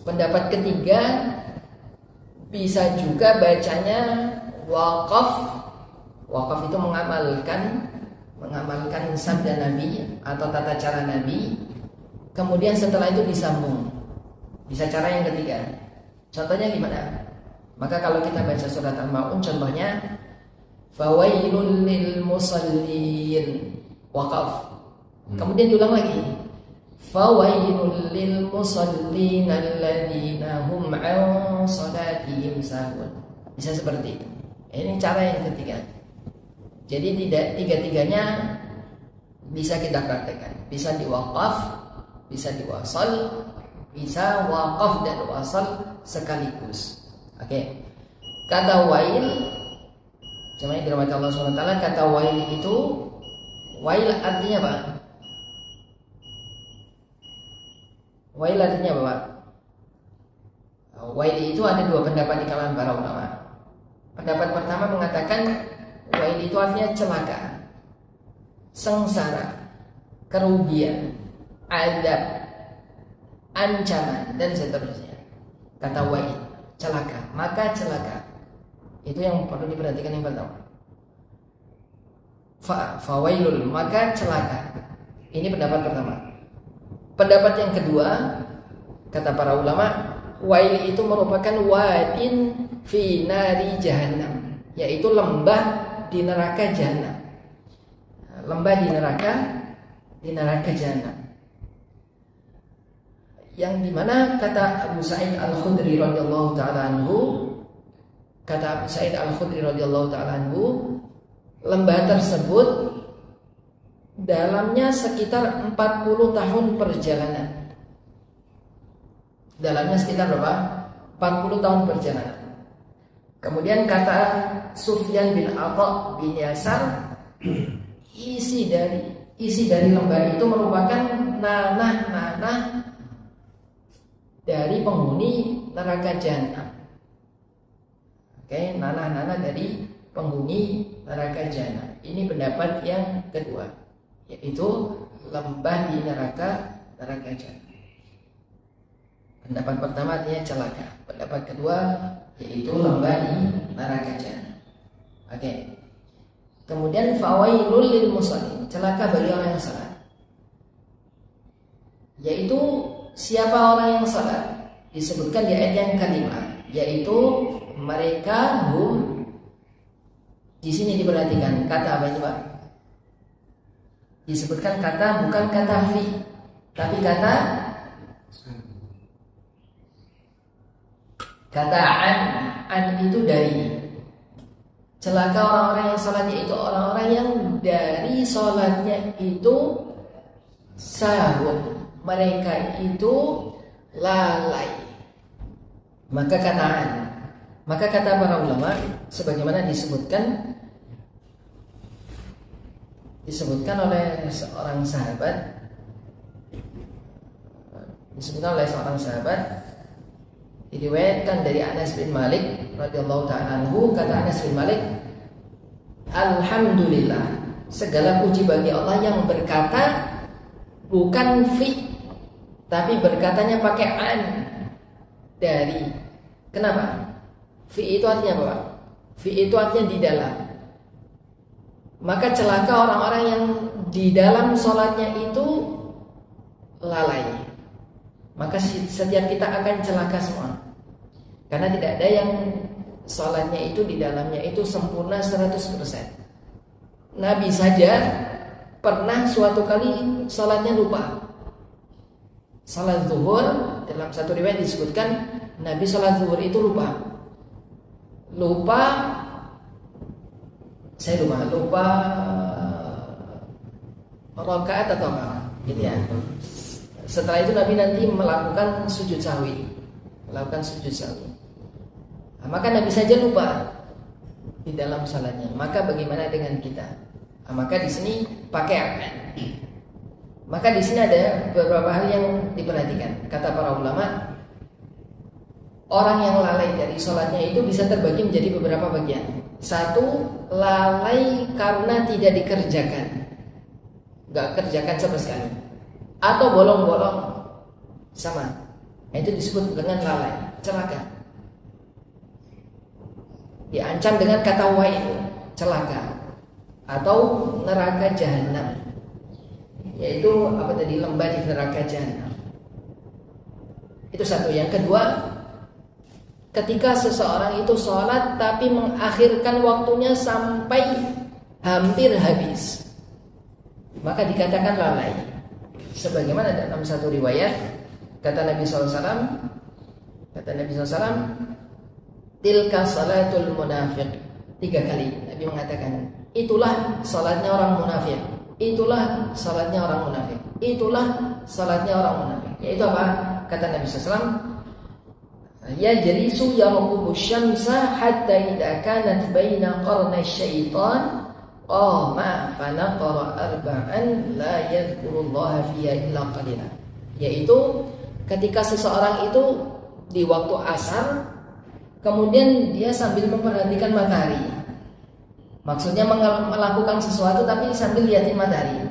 Pendapat ketiga bisa juga bacanya waqaf. Waqaf itu mengamalkan sabda Nabi atau tata cara Nabi. Kemudian setelah itu disambung. Bisa cara yang ketiga. Contohnya gimana? Maka kalau kita baca surat Al-Ma'un, contohnya fawailul lil musallin, waqaf. Kemudian diulang lagi. Fawailul lil musallin alladzina hum an salatihim sahun. Bisa seperti itu. Ini cara yang ketiga. Jadi tidak tiga-tiganya bisa kita praktekkan. Bisa diwaqaf, bisa diwasal, bisa waqaf dan wasal sekaligus. Oke. Kata wail, jemaah yang dirahmati Allah SWT, kata wail itu, wail artinya apa? Wail artinya apa, Pak? Wail itu ada dua pendapat di kalangan para ulama. Pendapat pertama mengatakan wail itu artinya celaka, sengsara, kerugian, azab, ancaman, dan seterusnya. Kata wail, celaka, maka celaka. Itu yang perlu diperhatikan yang pertama. Fawailul, maka celaka. Ini pendapat pertama. Pendapat yang kedua, kata para ulama, wail itu merupakan wadin fi nari jahannam, yaitu lembah di neraka jahanam. Lembah di neraka jahanam. Yang dimana kata Abu Sa'id Al-Khudri radhiyallahu ta'ala anhu, lembah tersebut dalamnya sekitar 40 tahun perjalanan. Dalamnya sekitar berapa? 40 tahun perjalanan. Kemudian kata Sufyan bin Atha bin Yasar, isi dari lembah itu merupakan nanah-nanah dari penghuni neraka jahanam. Oke, nanah-nanah dari penghuni neraka jahanam. Ini pendapat yang kedua, yaitu lembah di neraka jahanam. Pendapat pertama artinya celaka. Pendapat kedua yaitu lembah di neraka jahanam. Oke. Kemudian fawailul lil musallin, celaka bagi orang yang salat. Yaitu siapa orang yang salat? Disebutkan di ayat yang kelima, yaitu mereka di sini diperhatikan kata apa ini, Pak? Disebutkan kata, bukan kata fi, tapi kata an itu dari. Celaka orang-orang yang salatnya itu orang-orang yang dari salatnya itu sahur, mereka itu lalai. Maka kata para ulama, sebagaimana disebutkan oleh seorang sahabat, diriwayatkan dari Anas bin Malik radhiyallahu ta'ala anhu, kata Anas bin Malik, alhamdulillah, segala puji bagi Allah yang berkata bukan fi, tapi berkatanya pakai an, dari. Kenapa? Fi itu artinya apa? Fi itu artinya di dalam. Maka celaka orang-orang yang di dalam sholatnya itu lalai. Maka setiap kita akan celaka semua. Karena tidak ada yang sholatnya itu di dalamnya itu sempurna 100%. Nabi saja pernah suatu kali sholatnya lupa. Salat zuhur, dalam satu riwayat disebutkan Nabi sholat zuhur itu lupa. Saya lupa rakaat atau apa, gitu ya. Setelah itu Nabi nanti melakukan sujud sahwi. Nah, maka Nabi saja lupa di dalam salatnya. Maka bagaimana dengan kita? Nah, maka di sini pakai apa? Maka di sini ada beberapa hal yang diperhatikan. Kata para ulama, orang yang lalai dari sholatnya itu bisa terbagi menjadi beberapa bagian. Satu, lalai karena tidak dikerjakan, nggak kerjakan sama sekali, atau bolong-bolong, sama. Itu disebut dengan lalai, celaka. Diancam dengan kata wail, celaka, atau neraka jahanam, yaitu apa tadi, lembah di neraka jahanam. Itu satu. Yang kedua, ketika seseorang itu sholat tapi mengakhirkan waktunya sampai hampir habis, maka dikatakan lalai. Sebagaimana dalam satu riwayat kata Nabi SAW, tilka salatul munafiq, 3 kali Nabi mengatakan, itulah salatnya orang munafik, itulah salatnya orang munafik, itulah salatnya orang munafik. Yaitu apa? Kata Nabi SAW, yajlisu yarqubu syamsa hatta idza kanat baina qarnay syaitan qama fa naqara arba'an la yadhkurullaha fiha illa qalila. Yaitu ketika seseorang itu di waktu asar, kemudian dia sambil memperhatikan matahari. Maksudnya melakukan sesuatu tapi sambil lihatin matahari.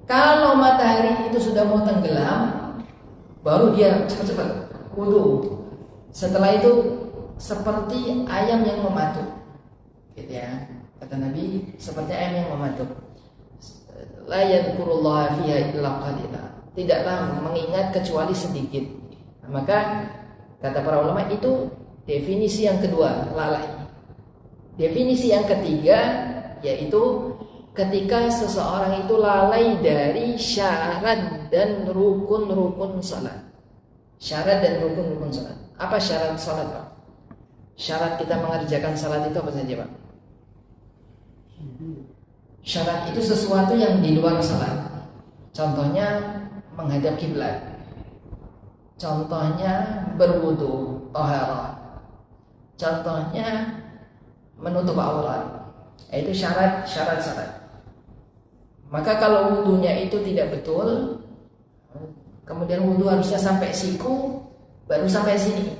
Kalau matahari itu sudah mau tenggelam, baru dia cepat-cepat wudu. Setelah itu seperti ayam yang mematuk, gitu ya. Kata Nabi, seperti ayam yang mematuk. La yadhkurullaha fiha illa qalila. tidaklah mengingat kecuali sedikit. Maka kata para ulama itu definisi yang kedua, lalai. Definisi yang ketiga yaitu ketika seseorang itu lalai dari syarat dan rukun-rukun salat. Syarat dan rukun-rukun salat. Apa syarat salat, Pak? Syarat kita mengerjakan salat itu apa saja, Pak? Syarat itu sesuatu yang di luar salat. Contohnya menghadap kiblat. Contohnya berwudu, taharah. Contohnya menutup aurat. Itu syarat salat. Maka kalau wudunya itu tidak betul, kemudian wudu harusnya sampai siku, baru sampai sini,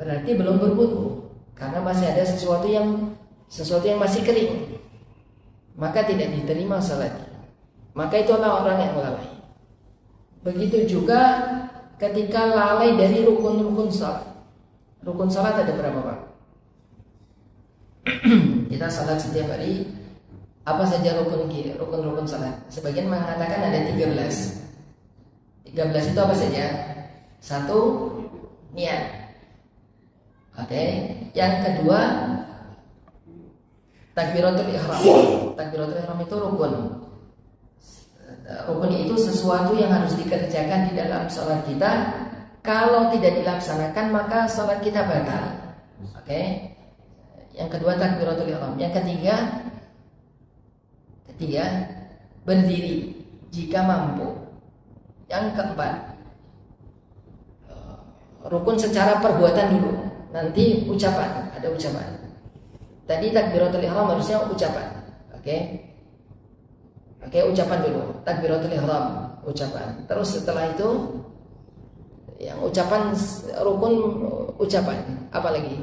berarti belum berwudu, karena masih ada sesuatu yang masih kering, maka tidak diterima salatnya. Maka itulah orang yang lalai. Begitu juga ketika lalai dari rukun-rukun salat. Rukun salat ada berapa, Pak? Kita salat setiap hari. Apa saja rukun salat? Sebagian mengatakan ada 13. 13 itu apa saja? 1, niat. Oke. Yang kedua, takbiratul ihram. Takbiratul ihram itu rukun. Rukun itu sesuatu yang harus dikerjakan di dalam salat kita. Kalau tidak dilaksanakan maka salat kita batal. Oke. Yang kedua takbiratul ihram. Yang ketiga berdiri jika mampu. Yang keempat, rukun secara perbuatan dulu, nanti ucapan, ada ucapan. Tadi takbiratul ihram harusnya ucapan. Oke, ucapan dulu, takbiratul ihram, ucapan. Terus setelah itu yang ucapan rukun ucapan, apa lagi?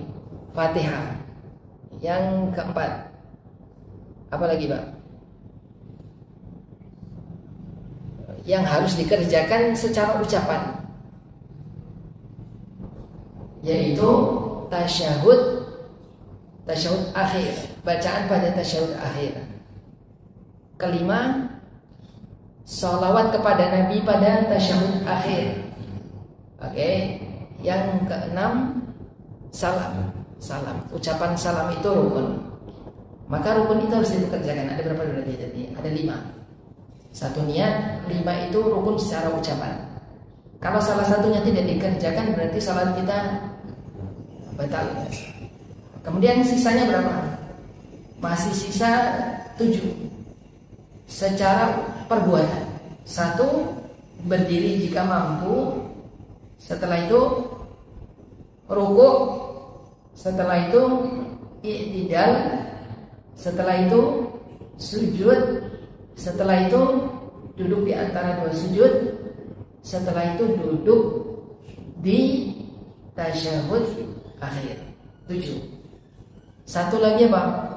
Fatihah. Yang keempat, apa lagi, Pak? Yang harus dikerjakan secara ucapan, yaitu tasyahud akhir, bacaan pada tasyahud akhir. Kelima, sholawat kepada Nabi pada tasyahud akhir. Oke. Yang keenam, salam. Ucapan salam itu rukun. Maka rukun itu harus dikerjakan. Ada berapa berarti tadi? Ada 5. 1 niat, 5 itu rukun secara ucapan. Kalau salah satunya tidak dikerjakan berarti salat kita batal. Kemudian sisanya berapa? Masih sisa 7 secara perbuatan. 1, berdiri jika mampu. Setelah itu rukuk. Setelah itu i'tidal. Setelah itu sujud. Setelah itu duduk di antara 2 sujud. Setelah itu duduk di tasyahud akhir. 7. Satu lagi apa?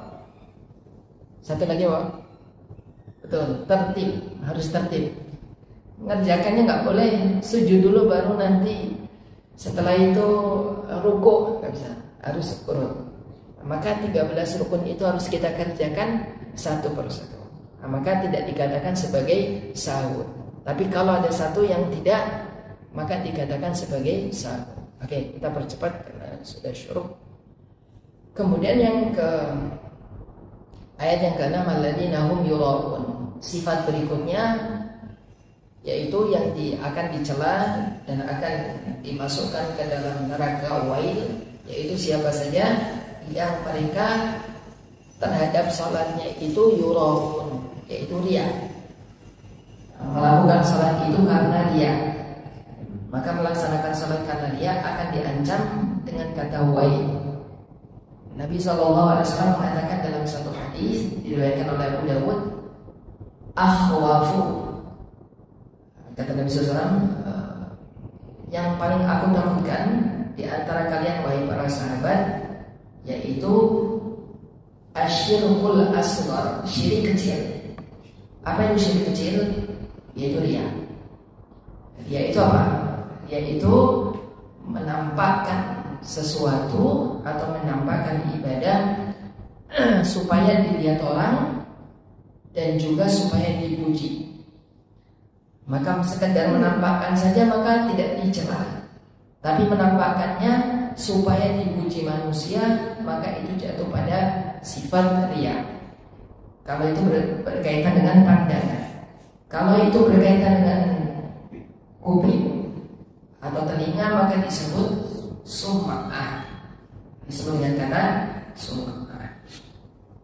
Betul, tertib. Harus tertib. Ngerjakannya nggak boleh sujud dulu baru nanti setelah itu rukuk, nggak bisa. Harus urut. Maka 13 rukun itu harus kita kerjakan satu persatu. Maka tidak dikatakan sebagai sahur. Tapi kalau ada satu yang tidak, maka dikatakan sebagai sahur. Oke, kita percepat karena sudah syuruk. Kemudian ayat yang ke-6, alladzina hum yura'un. Sifat berikutnya yaitu yang akan dicela dan akan dimasukkan ke dalam neraka wail, yaitu siapa saja yang mereka terhadap salatnya itu yura'un, yaitu riya. Melakukan salat itu karena riya, maka melaksanakan salat karena riya akan diancam dengan kata wail. Nabi SAW mengatakan dalam satu hadis diriwayatkan oleh Abu Dawud, akhwafu, kata Nabi SAW, yang paling aku takutkan di antara kalian wahai para sahabat, yaitu asyirkul asghar, syirik kecil. Apa itu syirik kecil? Yaitu riya. Riya itu apa? Yaitu menampakkan sesuatu atau menampakkan ibadah supaya dilihat orang dan juga supaya dipuji. maka sekedar menampakkan saja maka tidak dicela. Tapi menampakkannya supaya dipuji manusia, maka itu jatuh pada sifat riya. Kalau itu berkaitan dengan pandangan. Kalau itu berkaitan dengan kuping atau telinga, maka disebut sum'ah. Disebut dengan kata sum'ah.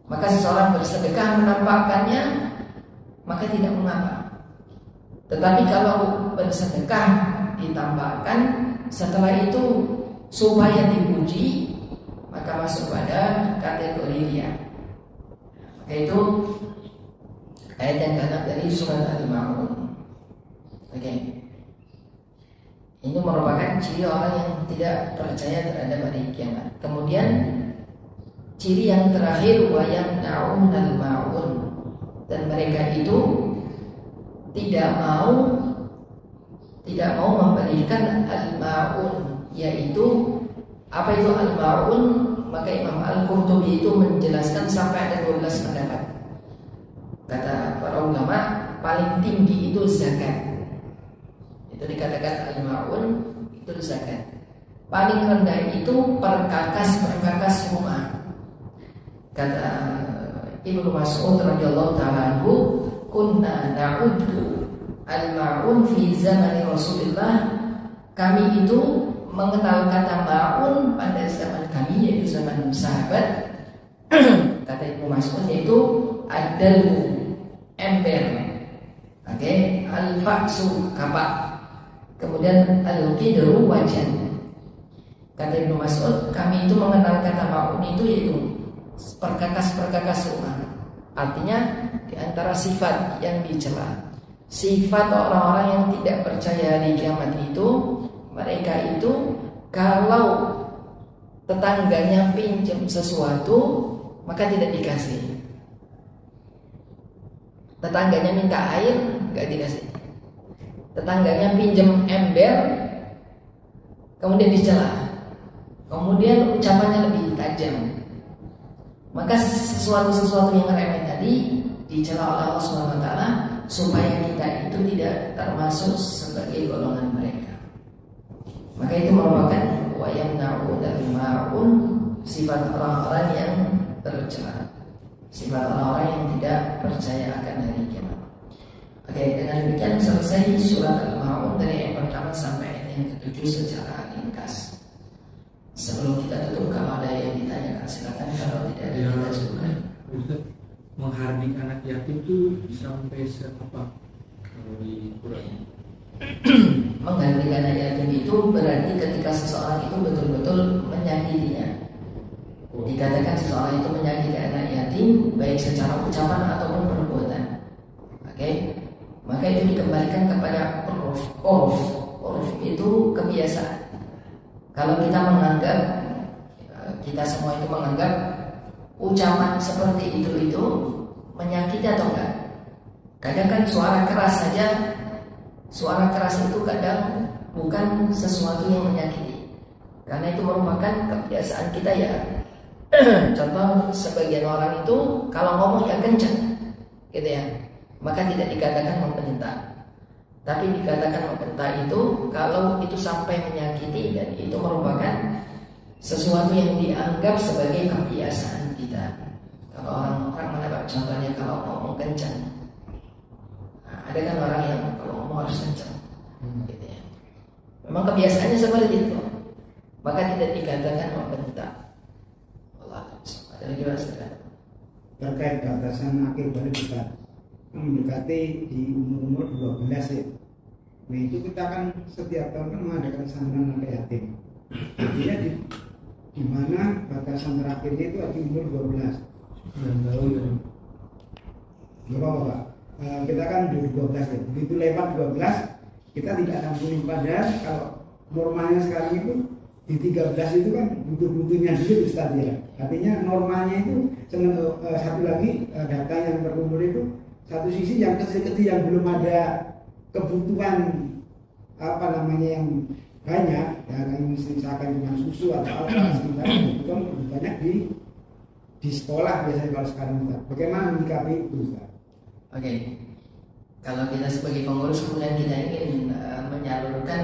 Maka seseorang bersedekah menampakkannya, maka tidak mengapa. Tetapi kalau bersedekah ditampakkan, setelah itu supaya dipuji, maka masuk pada kategori riya. Maka itu ayat yang ke-6 dari surat Al-Ma'un. Oke. Ini merupakan ciri orang yang tidak percaya terhadap hari kiamat. Kemudian ciri yang terakhir, wa yamna'unal ma'un, dan mereka itu tidak mau memberikan al-ma'un, yaitu apa itu al-ma'un? Maka Imam Al-Qurtubi itu menjelaskan sampai ada 12 pendapat. Kata para ulama, paling tinggi itu zakat. Itu dikatakan al-ma'un, itu zakat. Paling rendah itu perkakas rumah. Kata Ibnu Mas'ud radhiyallahu ta'ala anhu, kunna na'uddu al-ma'un fi zaman Rasulullah. Kami itu mengenal kata ma'un pada zaman kami, yaitu zaman sahabat. Kata Ibnu Mas'ud, yaitu adalu, ember, al-faksu, kapak, kemudian al-qidru, wajan. Kata Ibnu Mas'ud, kami itu mengenal kata ma'un itu yaitu perkakas rumah. Artinya di antara sifat yang dicela, sifat orang-orang yang tidak percaya di kiamat itu, mereka itu kalau tetangganya pinjam sesuatu maka tidak dikasih. Tetangganya minta air, nggak dikasih. Tetangganya pinjam ember, kemudian dicela. Kemudian ucapannya lebih tajam. Maka sesuatu yang remeh tadi dicela oleh Allah SWT supaya kita itu tidak termasuk sebagai golongan mereka. Maka itu merupakan wa yamna'unal ma'un, sifat orang-orang yang tercela, sifat orang-orang yang tidak percaya akan hari kiamat. Oke, dengan demikian selesai surat Al-Ma'un dari ayat pertama sampai ayat yang ke-7 secara ringkas. Sebelum kita tutup, kalau ada yang ditanyakan silakan, kalau tidak ada kita cukupkan. Ustaz, menghardik anak yatim itu sampai seapa kalau di Quran? Menghardik anak yatim itu berarti ketika seseorang itu betul-betul menyakitinya. Dikatakan seseorang itu menyakiti anak yatim baik secara ucapan ataupun perbuatan. Oke? Maka itu dikembalikan kepada urf. Urf itu kebiasaan. Kalau kita menganggap, kita semua itu menganggap ucapan seperti itu menyakiti atau enggak? Kadang kan suara keras saja, suara keras itu kadang bukan sesuatu yang menyakiti, karena itu merupakan kebiasaan kita ya. Contoh, sebagian orang itu kalau ngomong ya kencang, gitu ya, maka tidak dikatakan membentak. Tapi dikatakan membentak itu kalau itu sampai menyakiti dan itu merupakan sesuatu yang dianggap sebagai kebiasaan kita. Kalau orang mendapat contohnya kalau ngomong kencang, ada kan orang yang kalau ngomong harus kencang, gitu ya. Memang kebiasaannya seperti itu, maka tidak dikatakan membentak. Allah, ada lagi mas? Terkait batasan akhir balik mendekati di umur 12 ya. Nah itu kita kan setiap tahun kan mengadakan santunan anak yatim. Artinya di mana batasan terakhirnya itu di umur 12. Gak apa-apa Pak. Kita kan 12 ya. Begitu lewat 12 kita tidak ampuni. Padahal kalau normalnya sekarang itu di 13 itu kan butuh-butuhnya dulu Ustaz ya. Artinya normalnya itu satu lagi data yang terkumpul itu, satu sisi yang kecil-kecil yang belum ada kebutuhan yang banyak, ya misalkan cuma susu atau apa, sementara kebutuhan banyak di sekolah biasanya kalau sekarang Ustaz. Bagaimana menyikapi itu Ustaz? Oke. Kalau kita sebagai pengurus kemudian kita ingin menyalurkan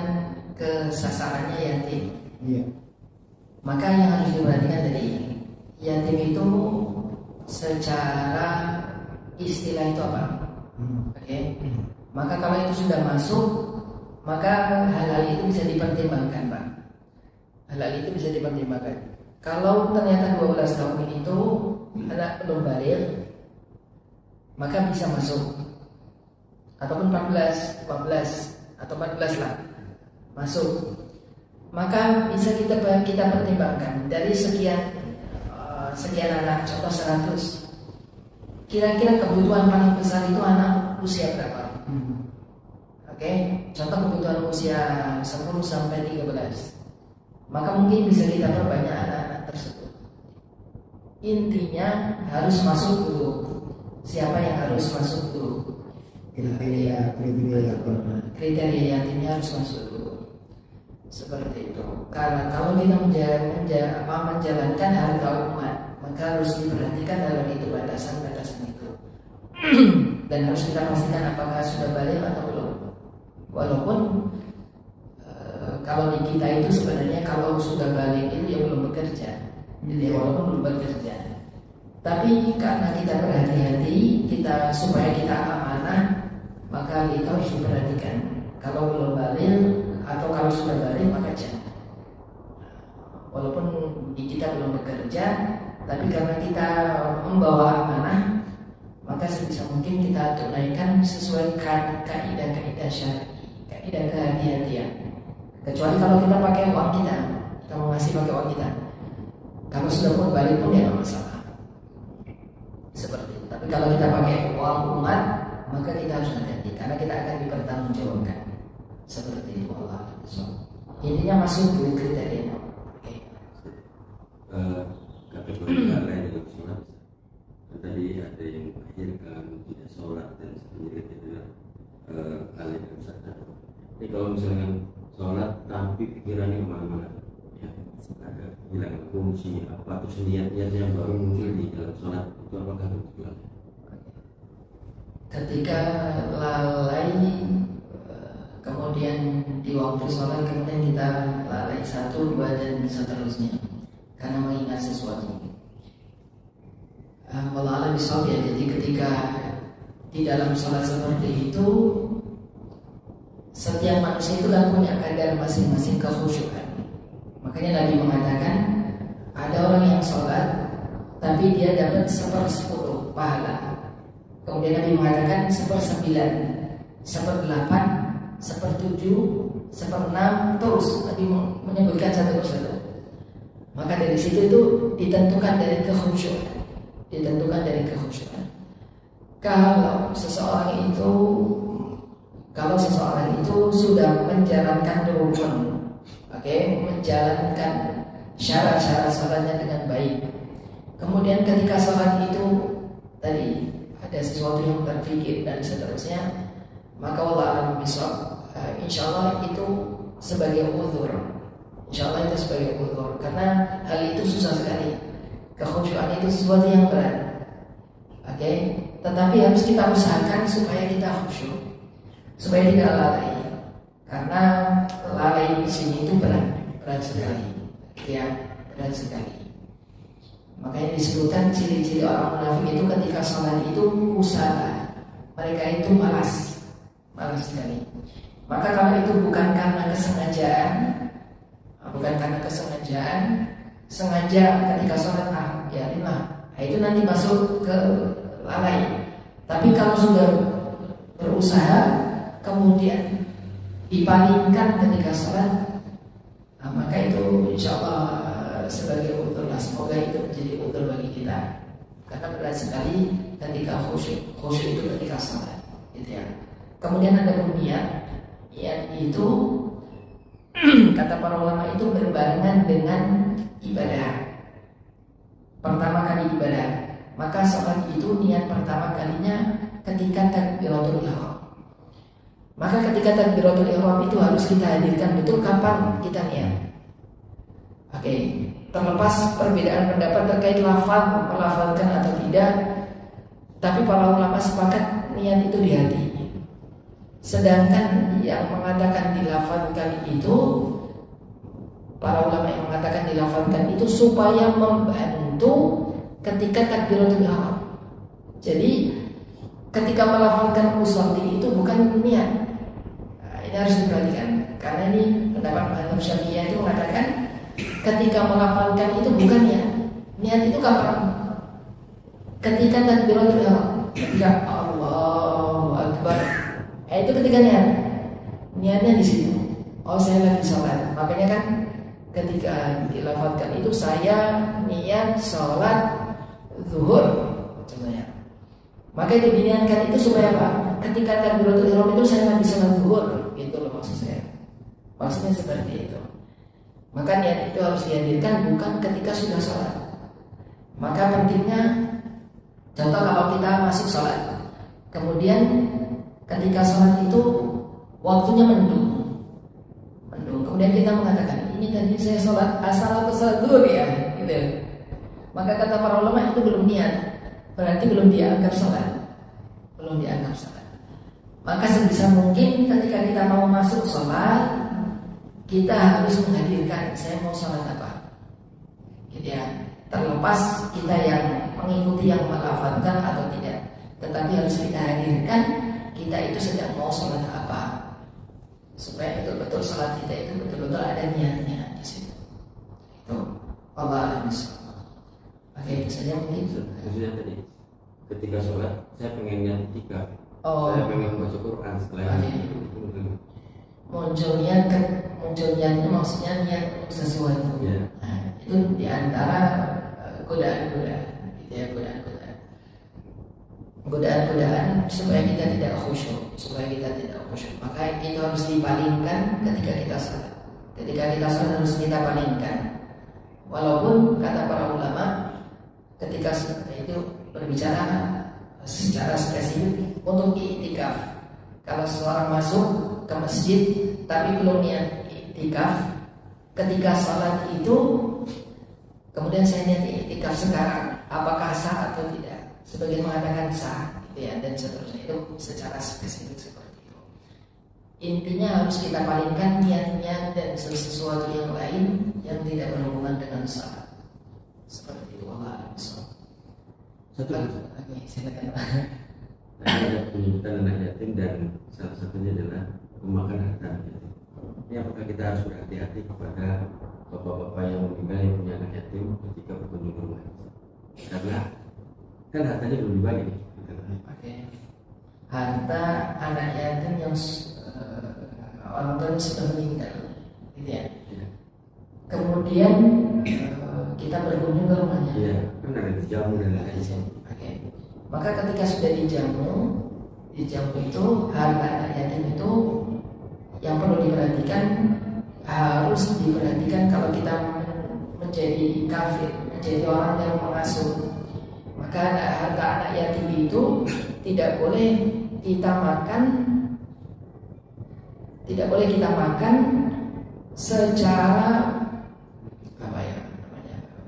ke sasarannya yatim, Iya. maka yang harus diperhatikan tadi, yatim itu secara istilah itu apa? Oke. Maka kalau itu sudah masuk, maka hal-hal itu bisa dipertimbangkan, Pak. Hal-hal itu bisa dipertimbangkan. Kalau ternyata 12 tahun itu anak belum balik, maka bisa masuk. Ataupun 14 atau 14 lah masuk. Maka bisa kita pertimbangkan dari sekian anak, contoh 100. Kira-kira kebutuhan paling besar itu anak usia berapa? Oke, contoh kebutuhan usia 10 sampai 13. Maka mungkin bisa kita perbanyak anak-anak tersebut. Intinya harus masuk dulu. Siapa yang harus masuk dulu? Kriteria yatimnya harus masuk dulu. Seperti itu. Karena kalau kita menjalankan harga umat, maka harus diperhatikan dalam itu batasan-batasan itu. Dan harus kita pastikan apakah sudah balik atau belum. Walaupun kalau di kita itu sebenarnya kalau sudah balik itu ya belum bekerja. Jadi walaupun belum bekerja, tapi karena kita berhati-hati, supaya kita amanah, maka kita harus diperhatikan. Kalau belum balik atau kalau sudah balik maka jangan. Walaupun kita belum bekerja, tapi karena kita membawa amanah, maka sebisa mungkin kita tunaikan sesuai kaidah-kaidah syar'i, kaidah kehati-hatian. Kecuali kalau kita pakai uang kita mau ngasih pakai uang kita. Kalau sudah pun balik pun ya nggak masalah. Seperti itu. Tapi kalau kita pakai uang umat, maka kita harus hati-hati karena kita akan dipertanggungjawabkan. Seperti itu Allah. Intinya masuk dulu kriterianya. Oke. Kategori lalai dalam sholat. Tadi ada yang melahirkan, tidak sholat dan sebagainya itu lalai dalam sholat. Jadi kalau misalnya sholat tapi pikirannya kemana-mana, ya ada bilang fungsi apa terus niat-niat yang baru muncul di dalam sholat itu apakah betul? Ketika lalai, kemudian di waktu sholat kemudian kita lalai 1, 2 dan seterusnya karena mengingat sesuatu. Wallahu a'lam bishawab ya. Jadi ketika di dalam sholat seperti itu, setiap manusia itu kan punya kadar masing-masing kekhusyukan. Makanya Nabi mengatakan ada orang yang sholat tapi dia dapat 1/10 pahala. Kemudian Nabi mengatakan 1/9, 1/8, 1/7, 1/6 terus. Nabi menyebutkan satu persatu. Maka dari situ itu ditentukan dari kekhusyukan. Kalau seseorang itu sudah menjalankan rukun, menjalankan syarat-syarat sholatnya dengan baik. Kemudian ketika sholat itu tadi ada sesuatu yang terpikir dan seterusnya, maka wallahu a'lam bishawab, insyaallah itu sebagai uzur. Insyaallah itu sebagai uzur karena hal itu susah sekali. Kekhusyukan itu sesuatu yang berat. Tetapi harus kita usahakan supaya kita khusyuk, supaya tidak lalai. Karena lalai di sini itu berat sekali. Berat sekali. Makanya disebutkan ciri-ciri orang munafik itu ketika sholat itu kusala. Mereka itu malas sekali. Maka kalau itu bukan karena kesengajaan, sengaja ketika sholat itu nanti masuk ke lalai. Tapi kalau sudah berusaha kemudian dipalingkan ketika sholat, maka itu insyaallah sebagai uzur. Semoga itu menjadi uzur bagi kita karena berat sekali ketika khusyuk itu ketika sholat, gitu ya. Kemudian ada niat itu kata para ulama itu berbarengan dengan ibadah. Pertama kali ibadah, maka sholat itu niat pertama kalinya ketika takbiratul ihram. Maka ketika takbiratul ihram itu harus kita hadirkan betul kapan kita niat. Terlepas perbedaan pendapat terkait lafaz, melafazkan atau tidak, tapi para ulama sepakat niat itu di hati. Sedangkan yang mengatakan dilafalkan itu, para ulama yang mengatakan dilafalkan itu supaya membantu ketika takbiratul ihram. Jadi ketika melafalkan musalli itu bukan niat. Nah, ini harus diperhatikan karena ini pendapat Imam Syafi'i itu mengatakan ketika melafalkan itu bukan niat. Niat itu kapan? Ketika takbiratul ihram, ketika Allahu Akbar. Itu ketika niat. Niatnya di situ. Oh, saya lagi sholat. Makanya kan ketika dilafalkan itu saya niat sholat zuhur contohnya. Maka itu diniatkan itu supaya apa? Ketika takbiratul ihram itu saya lagi sholat zuhur, gitu loh maksud saya. Maksudnya seperti itu. Maka niat itu harus dihadirkan bukan ketika sudah sholat. Maka pentingnya, contoh kalau kita masuk sholat, kemudian ketika sholat itu waktunya mendung. Kemudian kita mengatakan ini tadi saya sholat asal atau sholat zuhur ya, gitu. Maka kata para ulama itu belum niat, berarti belum dianggap sholat, belum dianggap sholat. Maka sebisa mungkin ketika kita mau masuk sholat, kita harus menghadirkan saya mau sholat apa, gitu ya. Terlepas kita yang mengikuti yang melafalkan atau tidak, tetapi harus kita hadirkan kita itu sedang mau sholat apa, supaya betul-betul sholat kita itu betul-betul ada niatnya di situ. Itu Allah alam. Oke, itu saja mungkin. Maksudnya tadi ketika sholat saya pengen niat ketika saya pengen baca Quran setelah itu. Munculnya itu maksudnya niat sesuatu. Yeah. Nah, itu diantara godaan-godaan, gitu ya, godaan-godaan supaya kita tidak khusyuk, maka itu harus dipalingkan ketika kita sholat. Ketika kita sholat harus kita palingkan. Walaupun kata para ulama, ketika itu berbicara secara spesifik untuk i'tikaf. Kalau seseorang masuk ke masjid tapi belum niat i'tikaf, ketika sholat itu kemudian saya niat i'tikaf sekarang, apakah sah atau tidak? Sebagian mengatakan sah, gitu ya, dan seterusnya. Itu secara spesifik seperti itu. Intinya harus kita palingkan niatnya dan sesuatu yang lain yang tidak berhubungan dengan salat. Seperti itu. Allah satu lagi, silakan. Ada penyebutan anak yatim dan salah satunya adalah memakan harta yatim. Ini apakah kita harus berhati-hati kepada bapak-bapak yang meninggal yang punya anak yatim ketika berkunjung ke rumah? Karena kan hartanya belum dibagi. Oke. Harta anak yatim yang orang tua sudah meninggal, gitu ya. Kemudian kita berkunjung ke rumahnya. Iya, kan ada dijamu dan lain-lain. Oke. Maka ketika sudah dijamu itu harta anak yatim itu yang perlu diperhatikan, harus diperhatikan kalau kita menjadi kafir, menjadi orang yang mengasuh. Maka harta anak yatim itu tidak boleh kita makan secara apa ya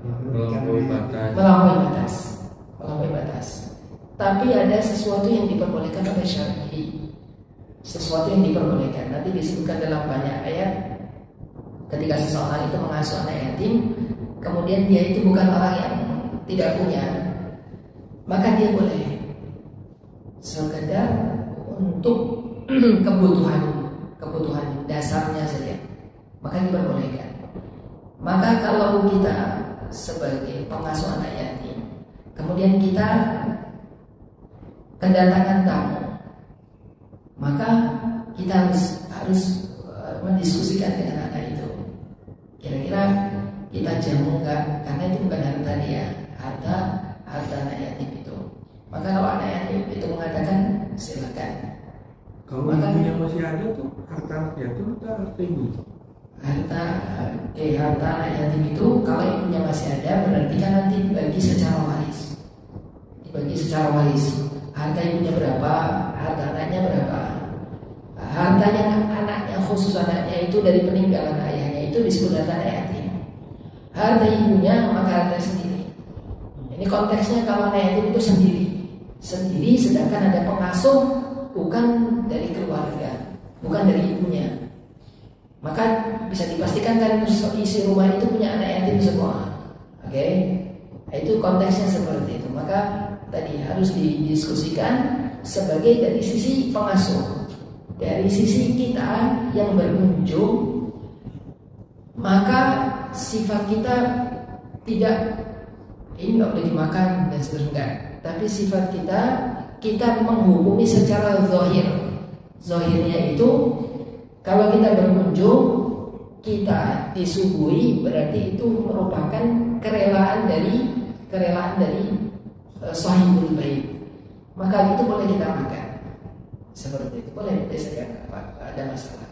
namanya, melampaui batas. Tapi ada sesuatu yang diperbolehkan oleh syar'i, sesuatu yang diperbolehkan. Nanti disebutkan dalam banyak ayat. Ketika seseorang itu mengasuh anak yatim, kemudian dia itu bukan orang yang tidak punya, maka dia boleh sekedar untuk kebutuhan dasarnya saja, maka diperbolehkan. Maka kalau kita sebagai pengasuh anak yatim, kemudian kita kedatangan tamu, maka kita harus mendiskusikan dengan anak itu. Kira-kira kita jamu enggak? Karena itu bukan harta dia, harta anak yatim itu. Maka kalau anak yatim itu mengatakan silakan. Kalau ibunya masih ada tuh harta anak yatim atau harta ibu? Harta anak yatim itu kalau ibunya masih ada berarti kan nanti dibagi secara waris. Harta ibunya berapa, harta anaknya berapa. Harta yang anaknya, khusus anaknya itu dari peninggalan ayahnya itu disebut harta anak yatim. Harta ibunya maka harta sendiri. Ini konteksnya kalau anak yatim itu sendiri, sedangkan ada pengasuh bukan dari keluarga, bukan dari ibunya, maka bisa dipastikan kan isi rumah itu punya anak yatim semua. Oke, itu konteksnya seperti itu. Maka tadi harus didiskusikan sebagai dari sisi pengasuh, dari sisi kita yang berkunjung, maka sifat kita tidak ini nggak boleh dimakan dan seterusnya, tapi sifat kita menghukumi secara zahir. Zahirnya itu kalau kita berkunjung, kita disuguhi, berarti itu merupakan kerelaan dari sahibul bait. Maka itu boleh kita makan. Seperti itu boleh saja, ada masalah.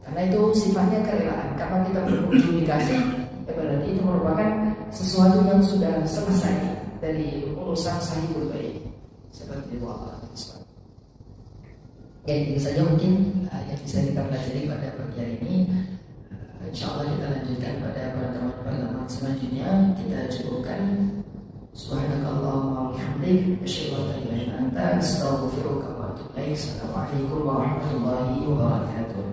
Karena itu sifatnya kerelaan. Kalau kita berkunjung dikasih, berarti itu merupakan sesuatu yang sudah selesai dari urusan sahibul bait. Seperti itu Allah. Ya, itu saja mungkin yang bisa kita pelajari pada pagi hari ini. InsyaAllah kita lanjutkan pada pertemuan selanjutnya. Kita cukupkan. Subhanakallahumma wa bihamdik, asyhadu an la ilaha illa anta, astaghfiruka wa atubu ilaik. Assalamualaikum warahmatullahi wabarakatuh.